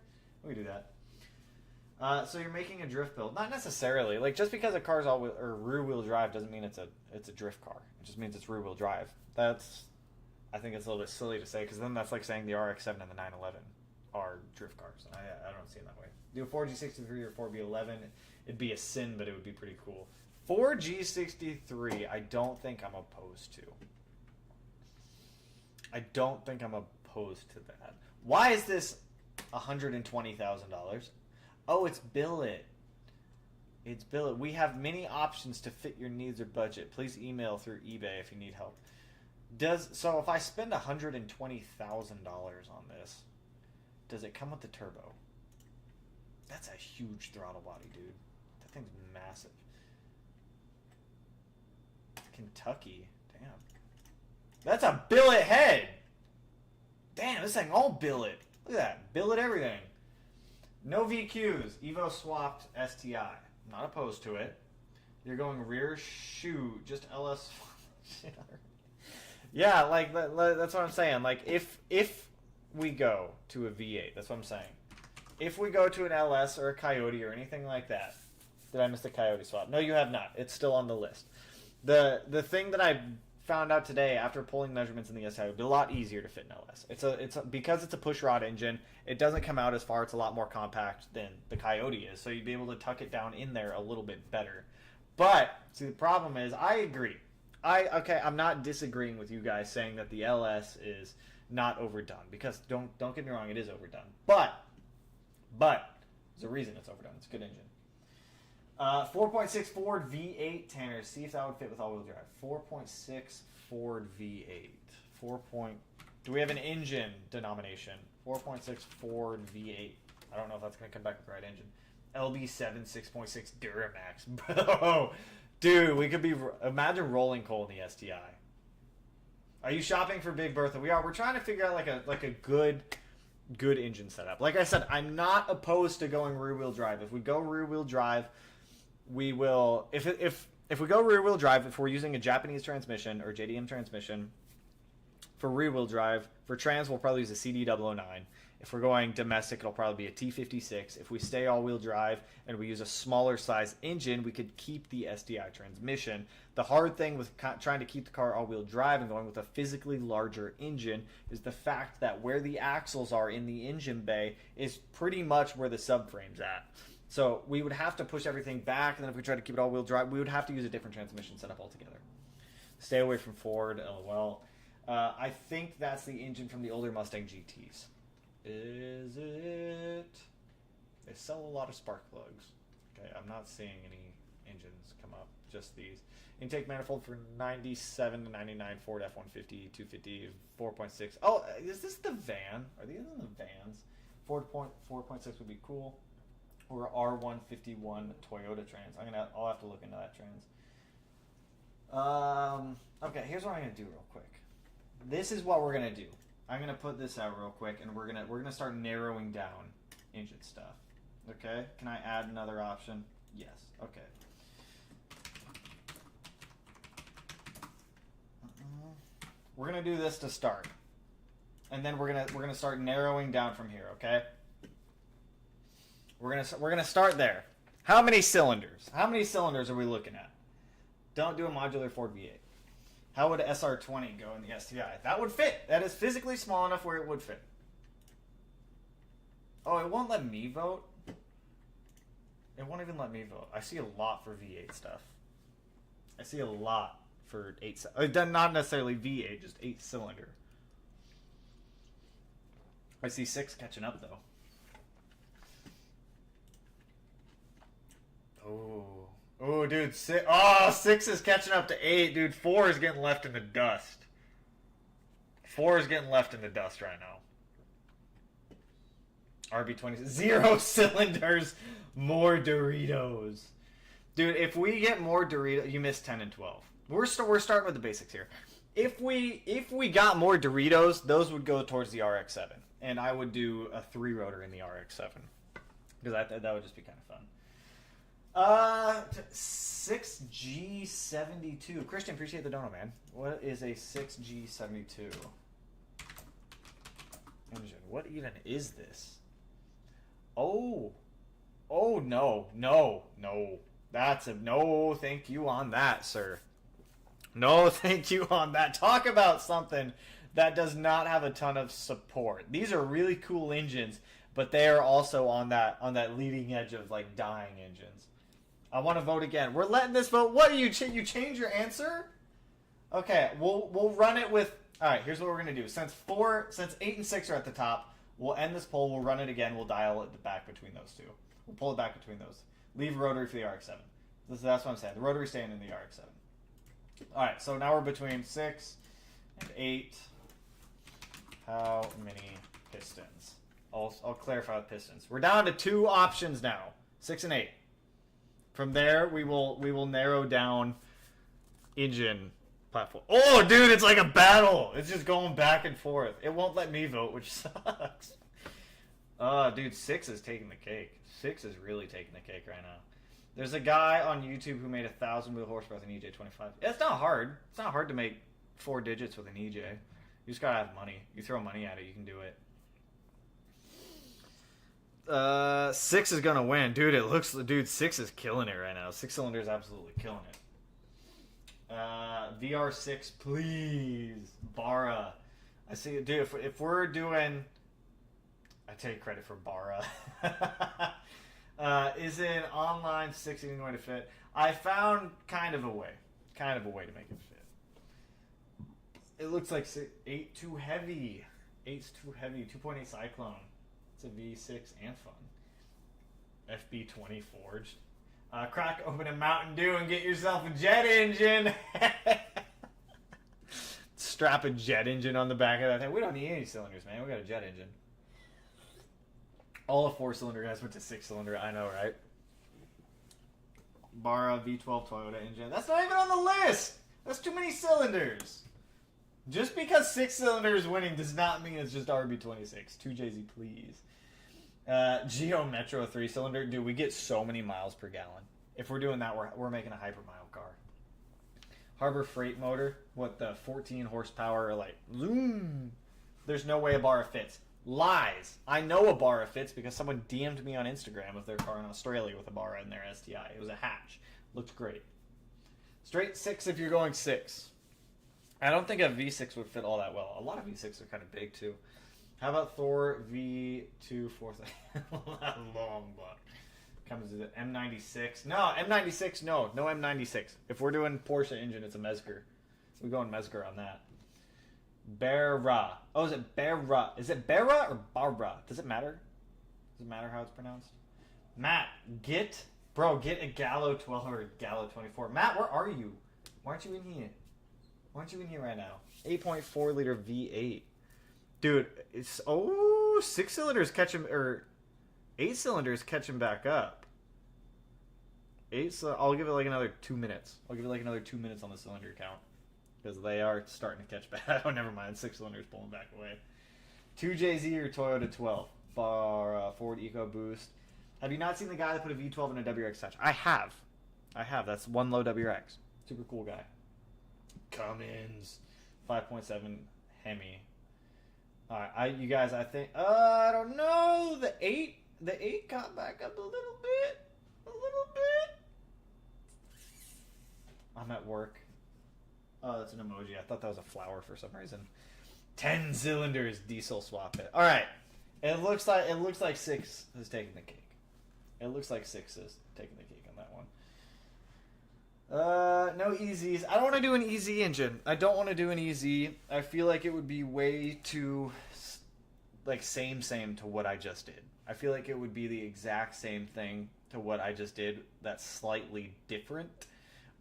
We can do that. So you're making a drift build? Not necessarily. Like, just because a car's all-wheel or rear-wheel drive doesn't mean it's a drift car. It just means it's rear-wheel drive. I think it's a little bit silly to say, because then that's like saying the RX-7 and the 911 are drift cars. And I don't see it that way. Do a 4G63 or 4B11, it'd be a sin, but it would be pretty cool. 4G63, I don't think I'm opposed to. I don't think I'm opposed to that. Why is this $120,000? Oh, it's billet. It's billet. We have many options to fit your needs or budget. Please email through eBay if you need help. So if I spend $120,000 on this, does it come with the turbo? That's a huge throttle body, dude. That thing's massive. Kentucky. Damn. That's a billet head. Damn, this thing all billet. Look at that. Billet everything. No VQs. Evo swapped STI. Not opposed to it. You're going rear shoe. Just LS. Yeah, like that's what I'm saying. Like if we go to a V8, that's what I'm saying. If we go to an LS or a Coyote or anything like that, did I miss the Coyote swap? No, you have not. It's still on the list. The thing that I found out today after pulling measurements in the SI would be a lot easier to fit in LS. Because it's a push rod engine, it doesn't come out as far. It's a lot more compact than the Coyote is, so you'd be able to tuck it down in there a little bit better. But see, the problem is, I agree. I'm not disagreeing with you guys saying that the LS is not overdone, because don't get me wrong, it is overdone. But there's a reason it's overdone. It's a good engine. 4.6 Ford V8, Tanner. See if that would fit with all-wheel drive. 4.6 Ford V8. Do we have an engine denomination? 4.6 Ford V8. I don't know if that's going to come back with the right engine. LB7 6.6 Duramax. Bro, dude, we could be... Imagine rolling coal in the STI. Are you shopping for Big Bertha? We are. We're trying to figure out like a good engine setup. Like I said, I'm not opposed to going rear-wheel drive. If we go rear-wheel drive... We will, if we go rear-wheel drive, if we're using a Japanese transmission or JDM transmission for rear-wheel drive, for trans we'll probably use a CD009. If we're going domestic, it'll probably be a T56. If we stay all-wheel drive and we use a smaller size engine, we could keep the SDI transmission. The hard thing with trying to keep the car all-wheel drive and going with a physically larger engine is the fact that where the axles are in the engine bay is pretty much where the subframe's at. So we would have to push everything back, and then if we try to keep it all-wheel drive, we would have to use a different transmission setup altogether. Stay away from Ford, LOL. I think that's the engine from the older Mustang GTs. Is it? They sell a lot of spark plugs. Okay, I'm not seeing engines come up. Just these. Intake manifold for 97 to 99, Ford F-150, 250, 4.6. Oh, is this the van? Are these in the vans? Ford 4.6 would be cool. Or R151 Toyota trans. I'll have to look into that trans. Okay, here's what I'm gonna do real quick. This is what we're gonna do. I'm gonna put this out real quick, and we're gonna start narrowing down engine stuff. Okay? Can I add another option? Yes. Okay. We're gonna do this to start, and then we're gonna start narrowing down from here. Okay? We're gonna start there. How many cylinders? How many cylinders are we looking at? Don't do a modular Ford V8. How would SR20 go in the STI? That would fit. That is physically small enough where it would fit. Oh, it won't let me vote? It won't even let me vote. I see a lot for V8 stuff. I see a lot for 8... Not necessarily V8, just 8-cylinder. I see 6 catching up, though. Oh, dude, 6. Oh, 6 is catching up to 8, dude. 4 is getting left in the dust. 4 is getting left in the dust right now. RB20, 0 cylinders, more Doritos, dude. If we get more Doritos, you missed 10 and 12. We're starting with the basics here. If we got more Doritos, those would go towards the RX-7, and I would do a 3-rotor in the RX-7 because that would just be kind of fun. 6G72. Christian, appreciate the dono, man. What is a 6G72 engine? What even is this? Oh, no. That's a no thank you on that, sir. No thank you on that. Talk about something that does not have a ton of support. These are really cool engines, but they are also on that leading edge of like dying engines. I want to vote again. We're letting this vote. What do you change your answer? Okay, we'll run it with. All right, here's what we're gonna do. Since 8 and 6 are at the top, we'll end this poll. We'll run it again. We'll dial it back between those two. We'll pull it back between those. Leave rotary for the RX-7. That's what I'm saying. The rotary staying in the RX-7. All right, so now we're between 6 and 8. How many pistons? I'll clarify the pistons. We're down to 2 options now. 6 and 8. From there, we will narrow down engine platform. Oh, dude, it's like a battle. It's just going back and forth. It won't let me vote, which sucks. Dude, 6 is taking the cake. 6 is really taking the cake right now. There's a guy on YouTube who made 1,000 wheel horsepower with an EJ25. It's not hard. It's not hard to make 4 digits with an EJ. You just gotta have money. You throw money at it, you can do it. 6 is gonna win, dude. 6 is killing it right now. 6-cylinder is absolutely killing it. VR6, please, Bara. I see, dude. If we're doing, I take credit for Bara. Is it online 6 even going to fit? I found kind of a way to make it fit. It looks like 8 too heavy. 8's too heavy. 2.8 Cyclone. It's a V6 and fun. FB20 forged. Crack open a Mountain Dew and get yourself a jet engine. Strap a jet engine on the back of that thing. We don't need any cylinders, man. We got a jet engine. All the 4-cylinder guys went to 6-cylinder. I know, right? Bara V12 Toyota engine. That's not even on the list. That's too many cylinders. Just because 6-cylinder is winning does not mean it's just RB26. 2JZ, please. Geo Metro 3-cylinder. Dude, we get so many miles per gallon. If we're doing that, we're making a hypermile car. Harbor Freight motor. What, the 14 horsepower, like, zoom. There's no way a Bara fits. Lies. I know a Bara fits because someone DM'd me on Instagram of their car in Australia with a Bara in their STI. It was a hatch. Looked great. Straight 6 if you're going 6. I don't think a V6 would fit all that well. A lot of V6 are kind of big, too. How about Thor V2 4th? Long block. Comes with an M96. No, M96, no. No M96. If we're doing Porsche engine, it's a Mezger. We're going Mezger on that. Bera. Oh, is it Bera? Is it Bera or Barbara? Does it matter? Does it matter how it's pronounced? Matt, get Bro, get a Gallo 12 or a Gallo 24. Matt, where are you? Why aren't you in here? Why aren't you in here right now? 8.4 liter V8. Dude, it's... Oh, 6 cylinders catch him... Or 8 cylinders catch him back up. 8, so I'll give it like another 2 minutes. I'll give it like another 2 minutes on the cylinder count. Because they are starting to catch back. Oh, never mind. 6 cylinders pulling back away. 2JZ or Toyota 12. Bar Ford EcoBoost. Have you not seen the guy that put a V12 in a WRX hatch? I have. That's one low WRX. Super cool guy. Cummins. 5.7 Hemi. Alright, you guys, I think... I don't know. The 8 got back up a little bit. I'm at work. Oh, that's an emoji. I thought that was a flower for some reason. 10 cylinders, diesel swap it. All right. It looks like 6 has taken the cake. It looks like 6 is taking the cake on that one. No EZs. I don't want to do an EZ engine. I don't want to do an EZ. I feel like it would be way too like same to what I just did. I feel like it would be the exact same thing to what I just did. That's slightly different.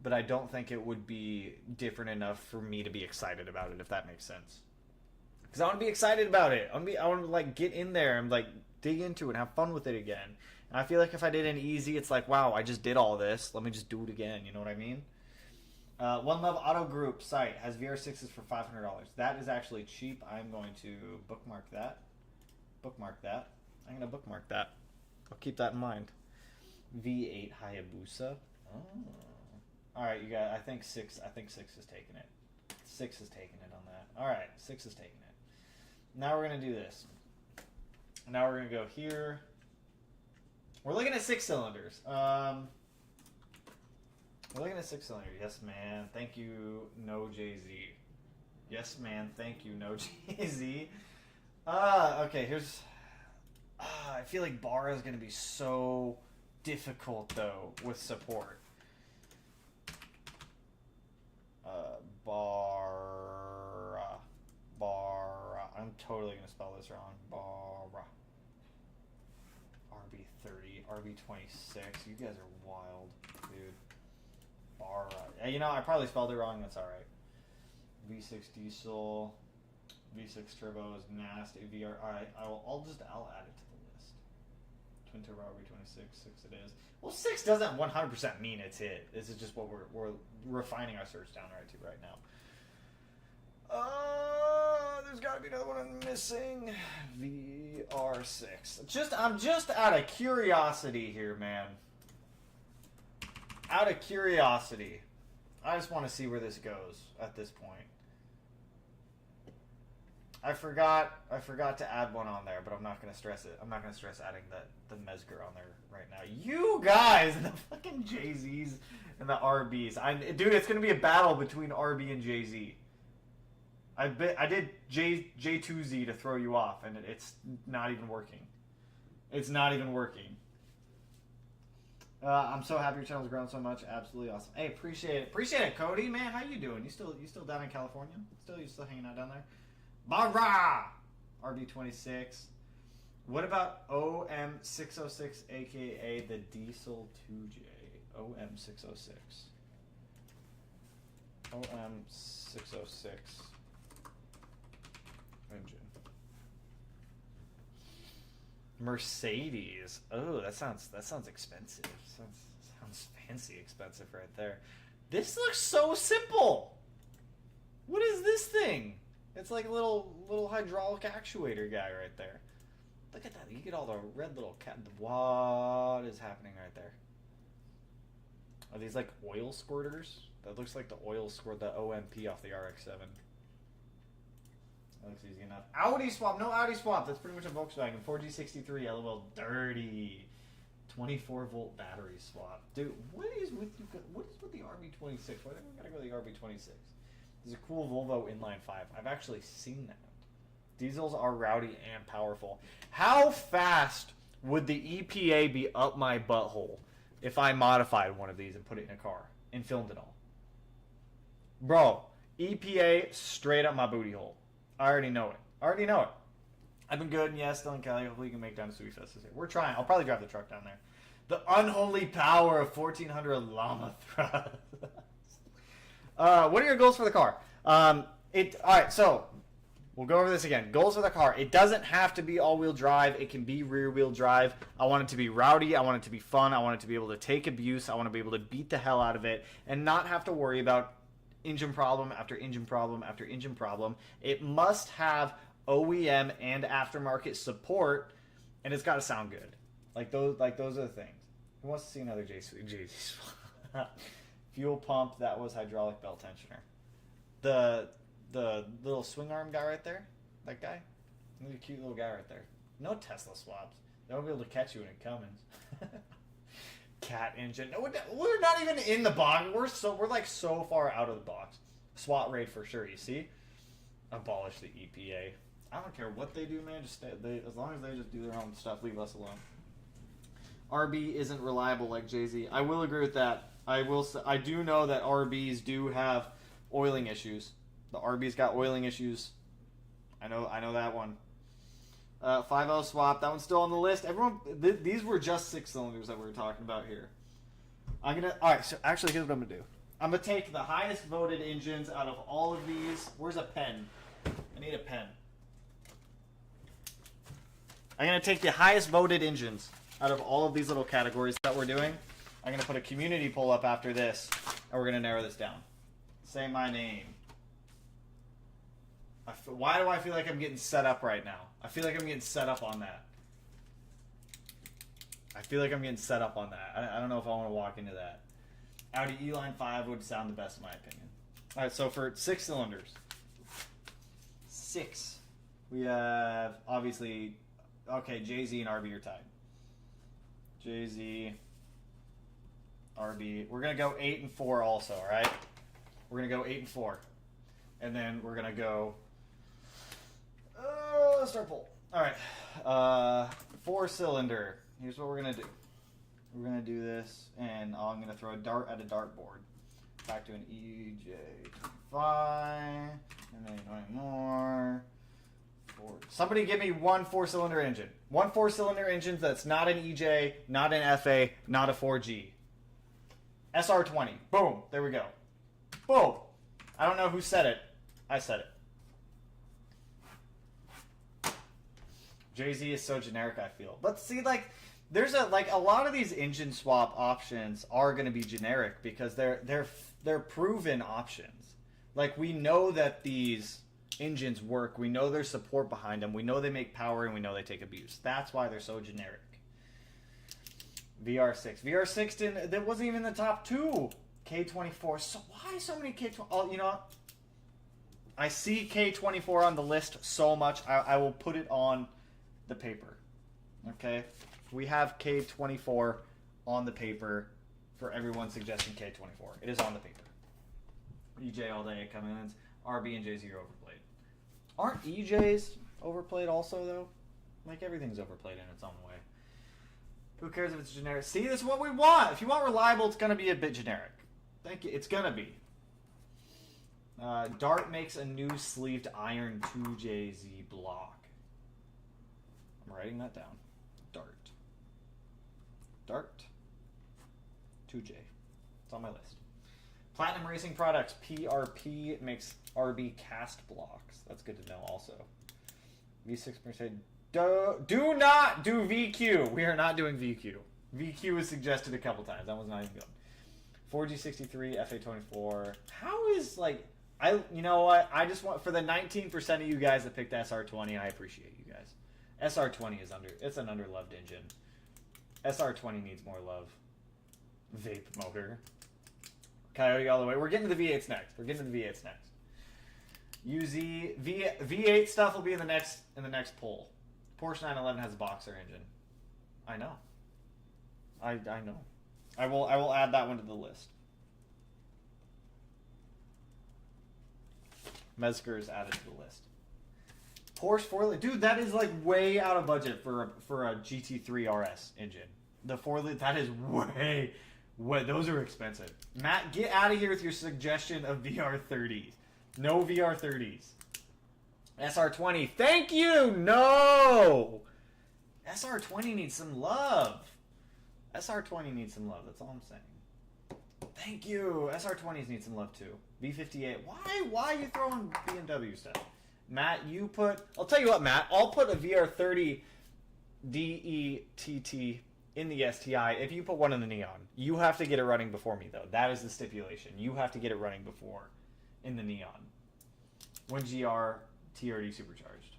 But I don't think it would be different enough for me to be excited about it, if that makes sense. Because I want to be excited about it. I want to like get in there and like dig into it and have fun with it again. And I feel like if I did an easy, it's like, wow, I just did all this. Let me just do it again. You know what I mean? One Love Auto Group site has VR6s for $500. That is actually cheap. I'm going to bookmark that. I'm going to bookmark that. I'll keep that in mind. V8 Hayabusa. Oh. All right, you guys. I think 6 is taking it. 6 is taking it on that. All right, 6 is taking it. Now we're gonna do this. Now we're gonna go here. We're looking at 6 cylinders. We're looking at 6 cylinders. Yes, man. Thank you, no Jay-Z. Yes, man. Thank you, no Jay-Z. Okay. Here's. I feel like Barra is gonna be so difficult though with support. Barra. I'm totally going to spell this wrong. Barra. RB30, RB26. You guys are wild, dude. Barra. You know, I probably spelled it wrong. That's alright. V6 diesel. V6 turbo is nasty. VR. Alright, I'll add it to the list. Twin turbo RB26. 6 it is. Well, 6 doesn't 100% mean it's it. This is just what we're refining our search down right to right now. There's got to be another one I'm missing. VR6. I'm just out of curiosity here, man. Out of curiosity. I just want to see where this goes at this point. I forgot to add one on there, but I'm not going to stress it. I'm not going to stress adding the Mezger on there right now. You guys, the fucking Jay-Z's and the RBs. Dude, it's going to be a battle between RB and Jay-Z. I did J2Z to throw you off, and it's not even working. It's not even working. I'm so happy your channel's grown so much. Absolutely awesome. Hey, appreciate it. Appreciate it, Cody. Man, how you doing? You still down in California? You still hanging out down there? Barra! RB26. What about OM606, aka the Diesel 2J? OM606. OM606 engine. Mercedes. Oh, that sounds expensive. Sounds fancy expensive right there. This looks so simple. What is this thing? It's like a little hydraulic actuator guy right there. Look at that. You get all the red little cat. What is happening right there? Are these like oil squirters? That looks like the oil squirt, the OMP off the RX-7. That looks easy enough. Audi swap. No Audi swap. That's pretty much a Volkswagen. 4G63. LOL. Dirty. 24-volt battery swap. Dude, what is with you? What is with the RB26? Why do we gotta go to the RB26? There's a cool Volvo inline 5. I've actually seen that. Diesels are rowdy and powerful. How fast would the EPA be up my butthole if I modified one of these and put it in a car and filmed it all? Bro, EPA straight up my booty hole. I already know it. I've been good, and yes, still in Cali. Hopefully you can make it down to Sweet Fest this year. We're trying. I'll probably drive the truck down there. The unholy power of 1400 llama thrust. What are your goals for the car? All right, so we'll go over this again. Goals for the car. It doesn't have to be all-wheel drive. It can be rear-wheel drive. I want it to be rowdy. I want it to be fun. I want it to be able to take abuse. I want to be able to beat the hell out of it and not have to worry about engine problem after engine problem after engine problem. It must have OEM and aftermarket support, and it's got to sound good. Like those are the things. Who wants to see another JZ? Fuel pump, that was hydraulic belt tensioner. The little swing arm guy right there, that guy, he's a cute little guy right there. No Tesla swaps. They won't be able to catch you when it comes. Cat engine. No, we're not even in the box. We're like so far out of the box. SWAT raid for sure. You see, abolish the EPA. I don't care what they do, man. Just as long as they just do their own stuff, leave us alone. RB isn't reliable like Jay-Z. I will agree with that. I do know that RBs do have oiling issues. The RB's got oiling issues. I know that one. 5L swap. That one's still on the list. Everyone, these were just 6 cylinders that we were talking about here. All right. So actually, here's what I'm gonna do. I'm gonna take the highest voted engines out of all of these. Where's a pen? I need a pen. I'm gonna take the highest voted engines out of all of these little categories that we're doing. I'm gonna put a community poll up after this, and we're gonna narrow this down. Say my name. Why do I feel like I'm getting set up right now? I feel like I'm getting set up on that. I don't know if I want to walk into that. Audi E-Line 5 would sound the best in my opinion. All right, so for 6 cylinders. 6. We have, obviously, okay, Jay-Z and RB are tied. Jay-Z, RB. We're going to go 8 and 4 also, all right? We're going to go 8 and 4. And then we're going to go... let's start poll. All right. 4-cylinder. Here's what we're going to do. We're going to do this, and I'm going to throw a dart at a dartboard. Back to an EJ25. And then 20 more. 4. Somebody give me one 4-cylinder engine. One 4-cylinder engine that's not an EJ, not an FA, not a 4G. SR20. Boom. There we go. Boom. I don't know who said it. I said it. Jay-Z is so generic, I feel. But see, like, there's a lot of these engine swap options are going to be generic because they're proven options. Like, we know that these engines work. We know there's support behind them. We know they make power, and we know they take abuse. That's why they're so generic. VR6. VR6 that wasn't even in the top 2. K24. So why so many K20? Oh, you know what? I see K24 on the list so much. I will put it on the paper. Okay? We have K24 on the paper for everyone suggesting K24. It is on the paper. EJ all day, Cummins. RB and Jay-Z are overplayed. Aren't EJs overplayed also, though? Like, everything's overplayed in its own way. Who cares if it's generic? See, this is what we want. If you want reliable, it's going to be a bit generic. Thank you. It's going to be. Dart makes a new sleeved iron 2JZ block. I'm writing that down. Dart 2J. It's on my list. Platinum Racing Products. PRP makes RB cast blocks. That's good to know also. V6 Mercedes. Do not do VQ. We are not doing VQ. VQ was suggested a couple times. That was not even good. 4G63, FA24. How is, like... you know what? I just want... For the 19% of you guys that picked SR20, I appreciate you guys. SR20 is it's an underloved engine. SR20 needs more love. Vape motor. Coyote all the way. We're getting to the V8s next. UZ V8 stuff will be in the next poll. Porsche 911 has a boxer engine. I know. I know. I will add that one to the list. Mezger is added to the list. Porsche 4-liter. Dude, that is like way out of budget for a GT3 RS engine. The 4-liter, that is way, those are expensive. Matt, get out of here with your suggestion of VR30s. No VR30s. SR20, thank you! No! SR20 needs some love. SR20 needs some love. That's all I'm saying. Thank you. SR20s need some love too. V58. Why are you throwing BMW stuff? Matt, you put... I'll tell you what, Matt. I'll put a VR30 DETT in the STI if you put one in the Neon. You have to get it running before me, though. That is the stipulation. You have to get it running before in the Neon. When GR TRD supercharged.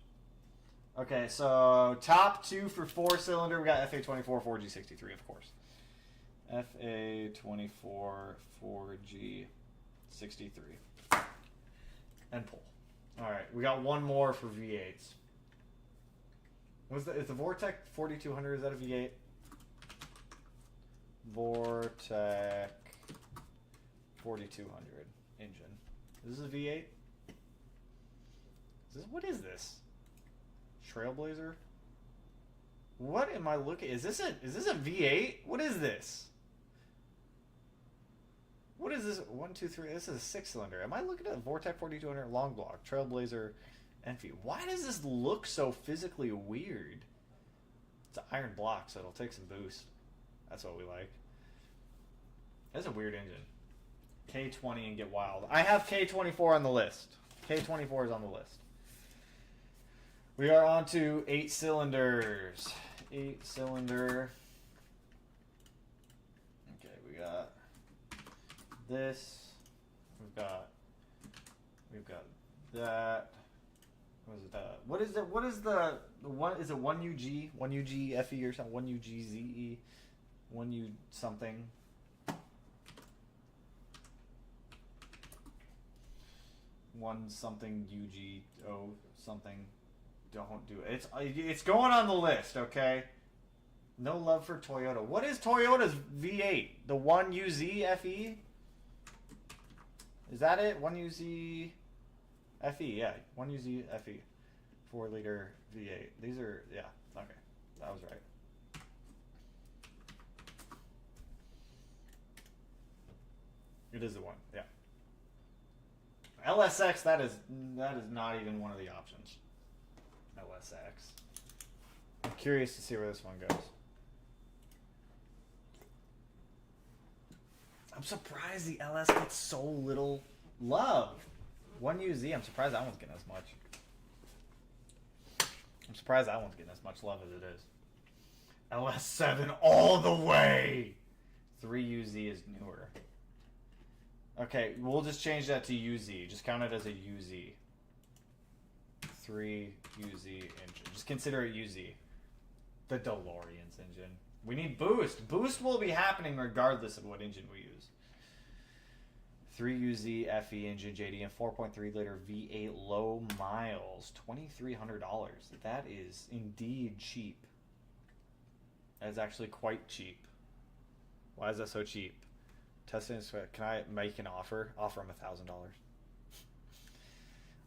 Okay, so top 2 for 4-cylinder. We got FA24 4G63, of course. FA24 4G63. And pull. Alright, we got one more for V8s. Is the Vortec 4200, is that a V8? Vortec 4200 engine. Is this a V8? What is this? Trailblazer? What am I looking? Is this a V8? What is this? What is this? 1, 2, 3. This is a 6-cylinder. Am I looking at a Vortec 4200 long block? Trailblazer Envy. Why does this look so physically weird? It's an iron block, so it'll take some boost. That's what we like. That's a weird engine. K20 and get wild. I have K24 on the list. K24 is on the list. We are on to 8 cylinders. 8-cylinder. Okay, we got this. We've got that. What is it? What is the one? Is it 1UG? 1UG FE or something? 1UG ZE? 1U something? One something UGO something. Don't do it. It's going on the list, okay? No love for Toyota. What is Toyota's V8? The 1UZ FE? Is that it? 1UZ FE, yeah. 1UZ FE. 4-liter V8. These are, yeah. Okay. That was right. It is the one, yeah. LSX, that is not even one of the options. LSX. I'm curious to see where this one goes. I'm surprised the LS gets so little love. 1UZ, I'm surprised that one's getting as much. I'm surprised that one's getting as much love as it is. LS7 all the way! 3UZ is newer. Okay, we'll just change that to UZ. Just count it as a UZ. 3UZ engine. Just consider it UZ. The DeLorean's engine. We need boost. Boost will be happening regardless of what engine we use. 3UZ FE engine JD and 4.3 liter V8 low miles. $2,300. That is indeed cheap. That is actually quite cheap. Why is that so cheap? Testing. Can I make an offer? Offer him $1,000.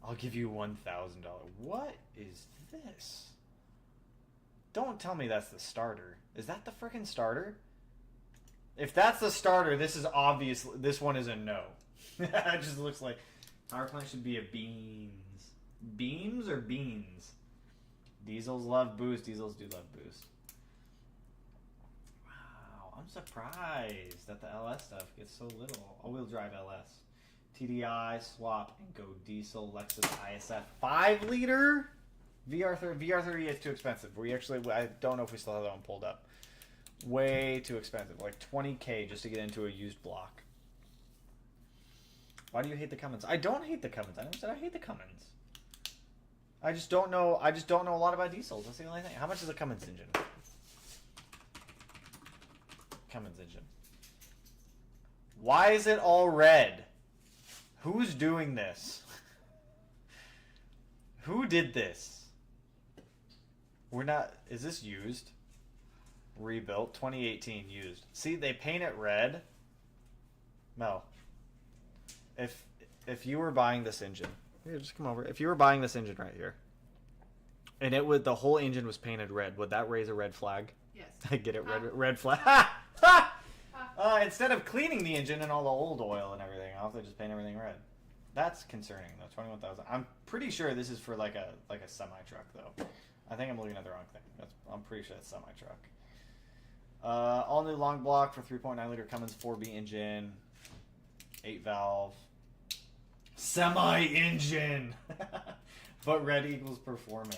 I'll give you $1,000. What is this? Don't tell me that's the starter. Is that the frickin' starter? If that's the starter, this is obvious. This one is a no. It just looks like power plant should be a beans. Beams or beans? Diesels love boost. Diesels do love boost. Wow, I'm surprised that the LS stuff gets so little. All-wheel drive LS. TDI, swap, and go diesel Lexus ISF 5-liter? VR30 is too expensive. I don't know if we still have that one pulled up. Way too expensive. Like $20K just to get into a used block. Why do you hate the Cummins? I don't hate the Cummins. I never said I hate the Cummins. I just don't know a lot about diesels. That's the only thing. How much is a Cummins engine? Cummins engine. Why is it all red? Who's doing this? Who did this? Is this used? Rebuilt, 2018 used. See, they paint it red. Mel, if you were buying this engine, here, just come over. If you were buying this engine right here, and the whole engine was painted red, would that raise a red flag? Yes. Get it, red flag. Instead of cleaning the engine and all the old oil and everything off, they just paint everything red. That's concerning though. 21,000. I'm pretty sure this is for like a semi truck though. I think I'm looking at the wrong thing. I'm pretty sure it's semi truck. All all new long block for 3.9 liter Cummins 4B engine, 8 valve, semi engine, but red equals performance.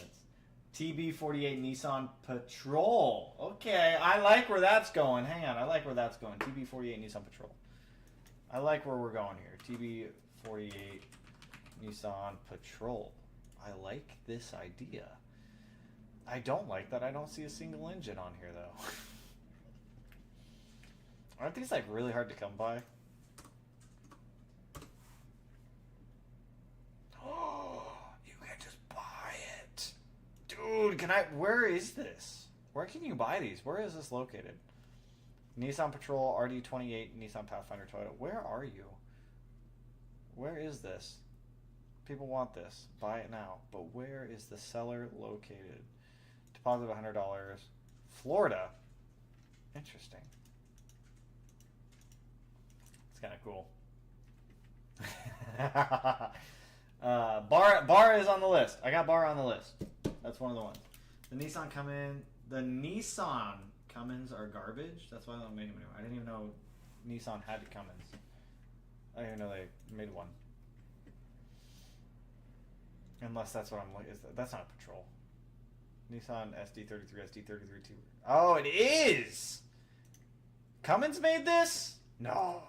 TB48 Nissan Patrol. Okay, I like where that's going. Hang on, I like where that's going. TB48 Nissan Patrol. I like where we're going here. TB48 Nissan Patrol. I like this idea. I don't like that I don't see a single engine on here, though. Aren't these, like, really hard to come by? You can just buy it. Dude, can I... Where is this? Where can you buy these? Where is this located? Nissan Patrol, RD28, Nissan Pathfinder, Toyota. Where are you? Where is this? People want this. Buy it now. But where is the seller located? Deposit of $100. Florida. Interesting. It's kind of cool. Bar is on the list. I got Bar on the list. That's one of the ones. The Nissan Cummins are garbage. That's why I don't make them anymore. I didn't even know Nissan had Cummins. I didn't even know they made one. Unless that's what I'm like. That's not a Patrol. Nissan SD33, SD33 T. Oh, it is. Cummins made this? No.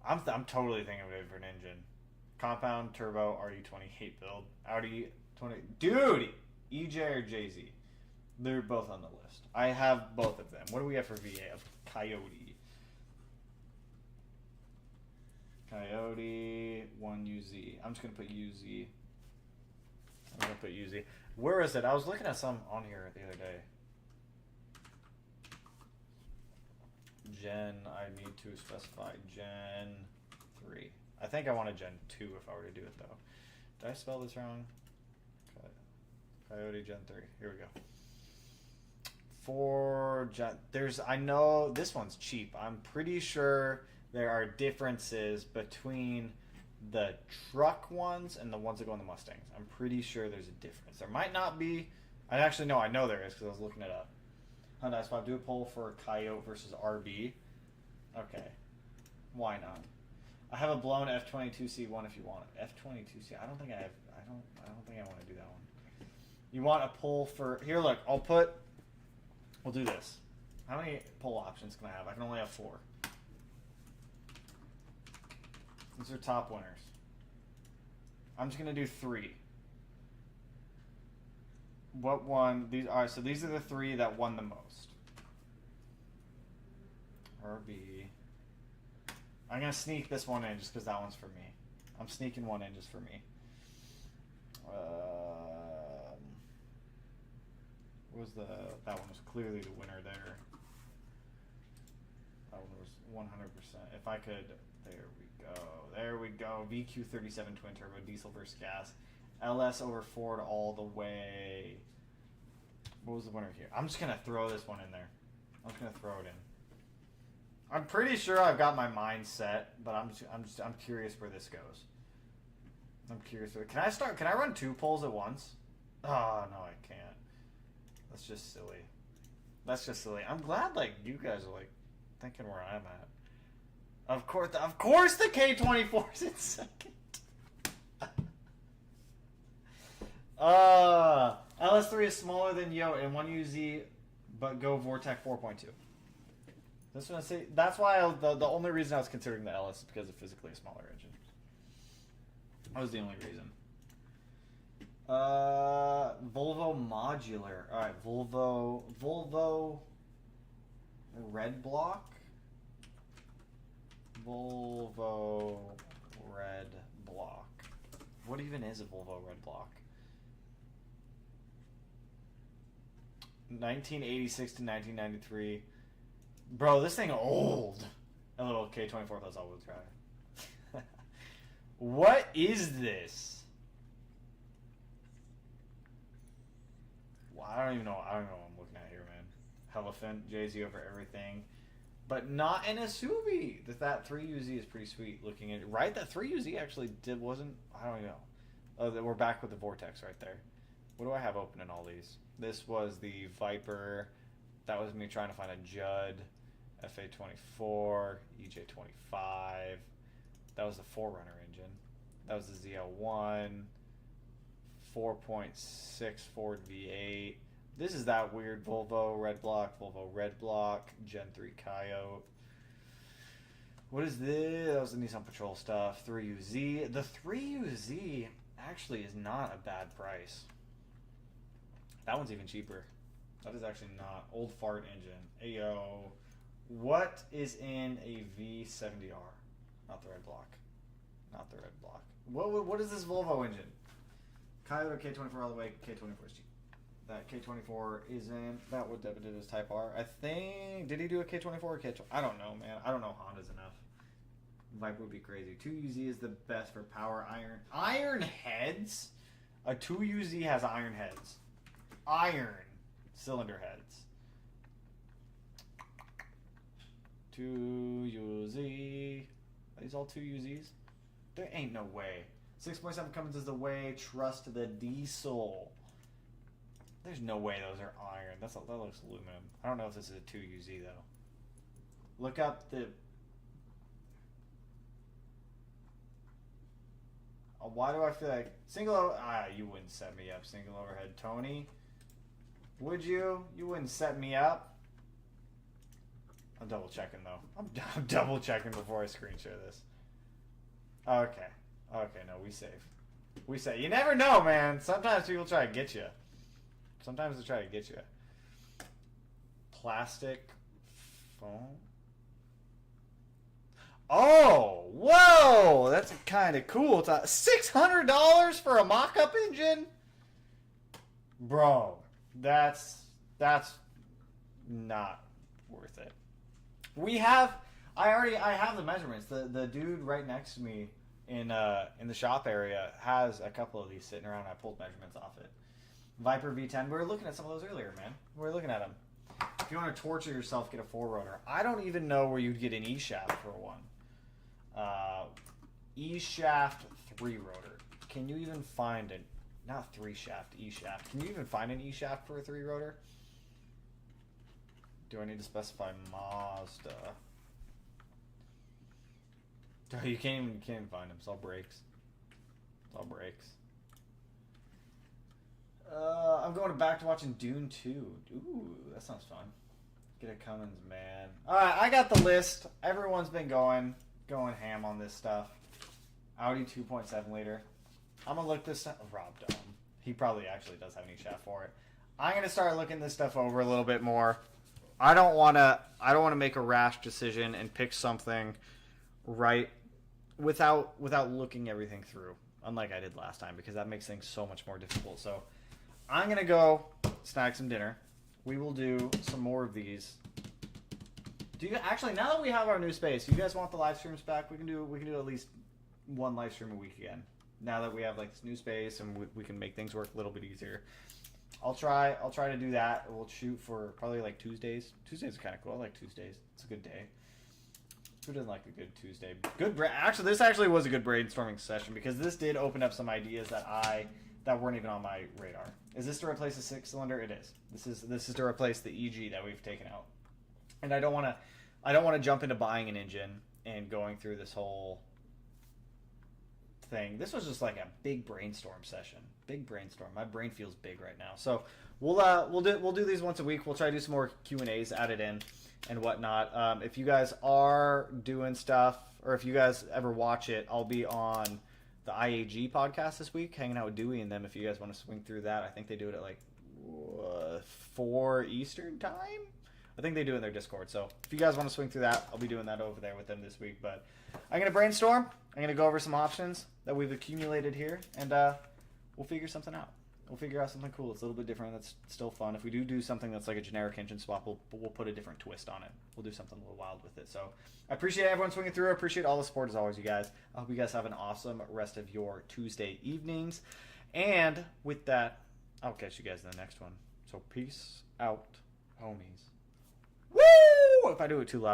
I'm totally thinking of a different engine. Compound turbo RD28 build. Audi 20. Dude, EJ or JZ? They're both on the list. I have both of them. What do we have for VA? Coyote. Coyote 1UZ. I'm just gonna put UZ. I'm gonna put UZ. Where is it? I was looking at some on here the other day. Gen, I need to specify Gen 3. I think I want a Gen 2 if I were to do it though. Did I spell this wrong? Coyote Gen 3. Here we go. For Gen, I know this one's cheap. I'm pretty sure there are differences between the truck ones and the ones that go in the Mustangs. I'm pretty sure there's a difference. There might not be. I know there is because I was looking it up. Hyundai Swap, do a poll for Coyote versus RB. Okay. Why not? I have a blown F22C1 if you want it. F22C. I don't think I want to do that one. You want a poll for... Here, look. We'll do this. How many poll options can I have? I can only have 4. These are top winners. I'm just going to do 3. What won? These are so these are the 3 that won the most. RB. I'm gonna sneak this one in just because that one's for me. I'm sneaking one in just for me. What was that one was clearly the winner there. That one was 100%. If I could, there we go. VQ37 twin turbo diesel versus gas. LS over Ford all the way. What was the winner here? I'm just gonna throw this one in there. I'm just gonna throw it in. I'm pretty sure I've got my mind set, but I'm curious where this goes. I'm curious. Can I run 2 polls at once? Oh no, I can't. That's just silly. I'm glad you guys are thinking where I'm at. Of course the K24's in second. LS3 is smaller than Yo and 1UZ, but go Vortec 4.2. That's why the only reason I was considering the LS is because of physically a smaller engine. That was the only reason. Volvo modular. All right, Volvo red block. Volvo red block. What even is a Volvo red block? 1986 to 1993. Bro, this thing old. A little K24 plus all-wheel drive. What is this? Well, I don't even know what I'm looking at here, man. Elephant, Jay-Z over everything. But not in a SUV. That 3UZ is pretty sweet looking at it. Right? That 3UZ actually wasn't... I don't even know. Oh, we're back with the Vortex right there. What do I have open in all these? This was the Viper That was me trying to find a Judd FA24, EJ25. That was the 4Runner engine. That was the ZL1, 4.6 Ford V8. This is that weird Volvo red block, Gen 3 Coyote. What is this? That was the Nissan Patrol stuff. 3UZ. The 3UZ actually is not a bad price. That one's even cheaper. That is actually not. Old fart engine. Ayo. What is in a V70R? Not the red block. Not the red block. What is this Volvo engine? Coyote K24 all the way. K24 is cheap. That K24 is in. That would debited as Type R. I think. Did he do a K24 or K20? I don't know, man. I don't know Honda's enough. Viper would be crazy. 2UZ is the best for power iron. Iron heads? A 2UZ has iron heads. Iron cylinder heads. 2UZ. Are these all 2UZs? There ain't no way. 6.7 Cummins is the way. Trust the diesel. There's no way those are iron. That looks aluminum. I don't know if this is a 2UZ though. Look up the. Why do I feel like single? You wouldn't set me up. Single overhead, Tony. Would you? You wouldn't set me up. I'm double checking though. I'm double checking before I screen share this. Okay. Okay. No, we save. We say you never know, man. Sometimes people try to get you. Sometimes they try to get you. Plastic foam. Oh, whoa! That's kind of cool. It's $600 for a mock-up engine, bro. That's not worth it. We have. I have the measurements. The dude right next to me in the shop area has a couple of these sitting around. I pulled measurements off it. Viper V10. We were looking at some of those earlier, man. We were looking at them. If you want to torture yourself, get a 4-rotor. I don't even know where you'd get an E-shaft for one. E-shaft 3-rotor. Can you even find an not 3-shaft, E-shaft? Can you even find an E-shaft for a 3-rotor? Do I need to specify Mazda? You can't even find them. It's all brakes. It's all brakes. I'm going back to watching Dune 2. Ooh, that sounds fun. Get a Cummins, man. Alright, I got the list. Everyone's been going ham on this stuff. Audi 2.7 liter. I'm going to look this up. Rob Dome. He probably actually does have an E-shaft for it. I'm going to start looking this stuff over a little bit more. I don't want to make a rash decision and pick something right without looking everything through, unlike I did last time, because that makes things so much more difficult. So I'm going to go snag some dinner. We will do some more of these. Do you actually, now that we have our new space, you guys want the live streams back? We can do at least one live stream a week again. Now that we have like this new space and we can make things work a little bit easier. I'll try to do that. We'll shoot for probably like Tuesdays. Tuesdays are kind of cool. I like Tuesdays. It's a good day. Who doesn't like a good Tuesday? Actually, this actually was a good brainstorming session because this did open up some ideas that weren't even on my radar. Is this to replace a 6-cylinder? It is. This is to replace the EG that we've taken out. And I don't want to jump into buying an engine and going through this whole thing. This was just like a big brainstorm session. Big brainstorm. My brain feels big right now. So we'll do these once a week. We'll try to do some more Q&As added in and whatnot. If you guys are doing stuff, or if you guys ever watch it, I'll be on the IAG podcast this week, hanging out with Dewey and them. If you guys want to swing through that, I think they do it at like 4 Eastern time. I think they do it in their Discord. So if you guys want to swing through that, I'll be doing that over there with them this week. But I'm going to brainstorm. I'm going to go over some options that we've accumulated here, and we'll figure something out. We'll figure out something cool. It's a little bit different. That's still fun. If we do something that's like a generic engine swap, we'll put a different twist on it. We'll do something a little wild with it. So I appreciate everyone swinging through. I appreciate all the support as always, you guys. I hope you guys have an awesome rest of your Tuesday evenings. And with that, I'll catch you guys in the next one. So peace out, homies. Woo! If I do it too loud.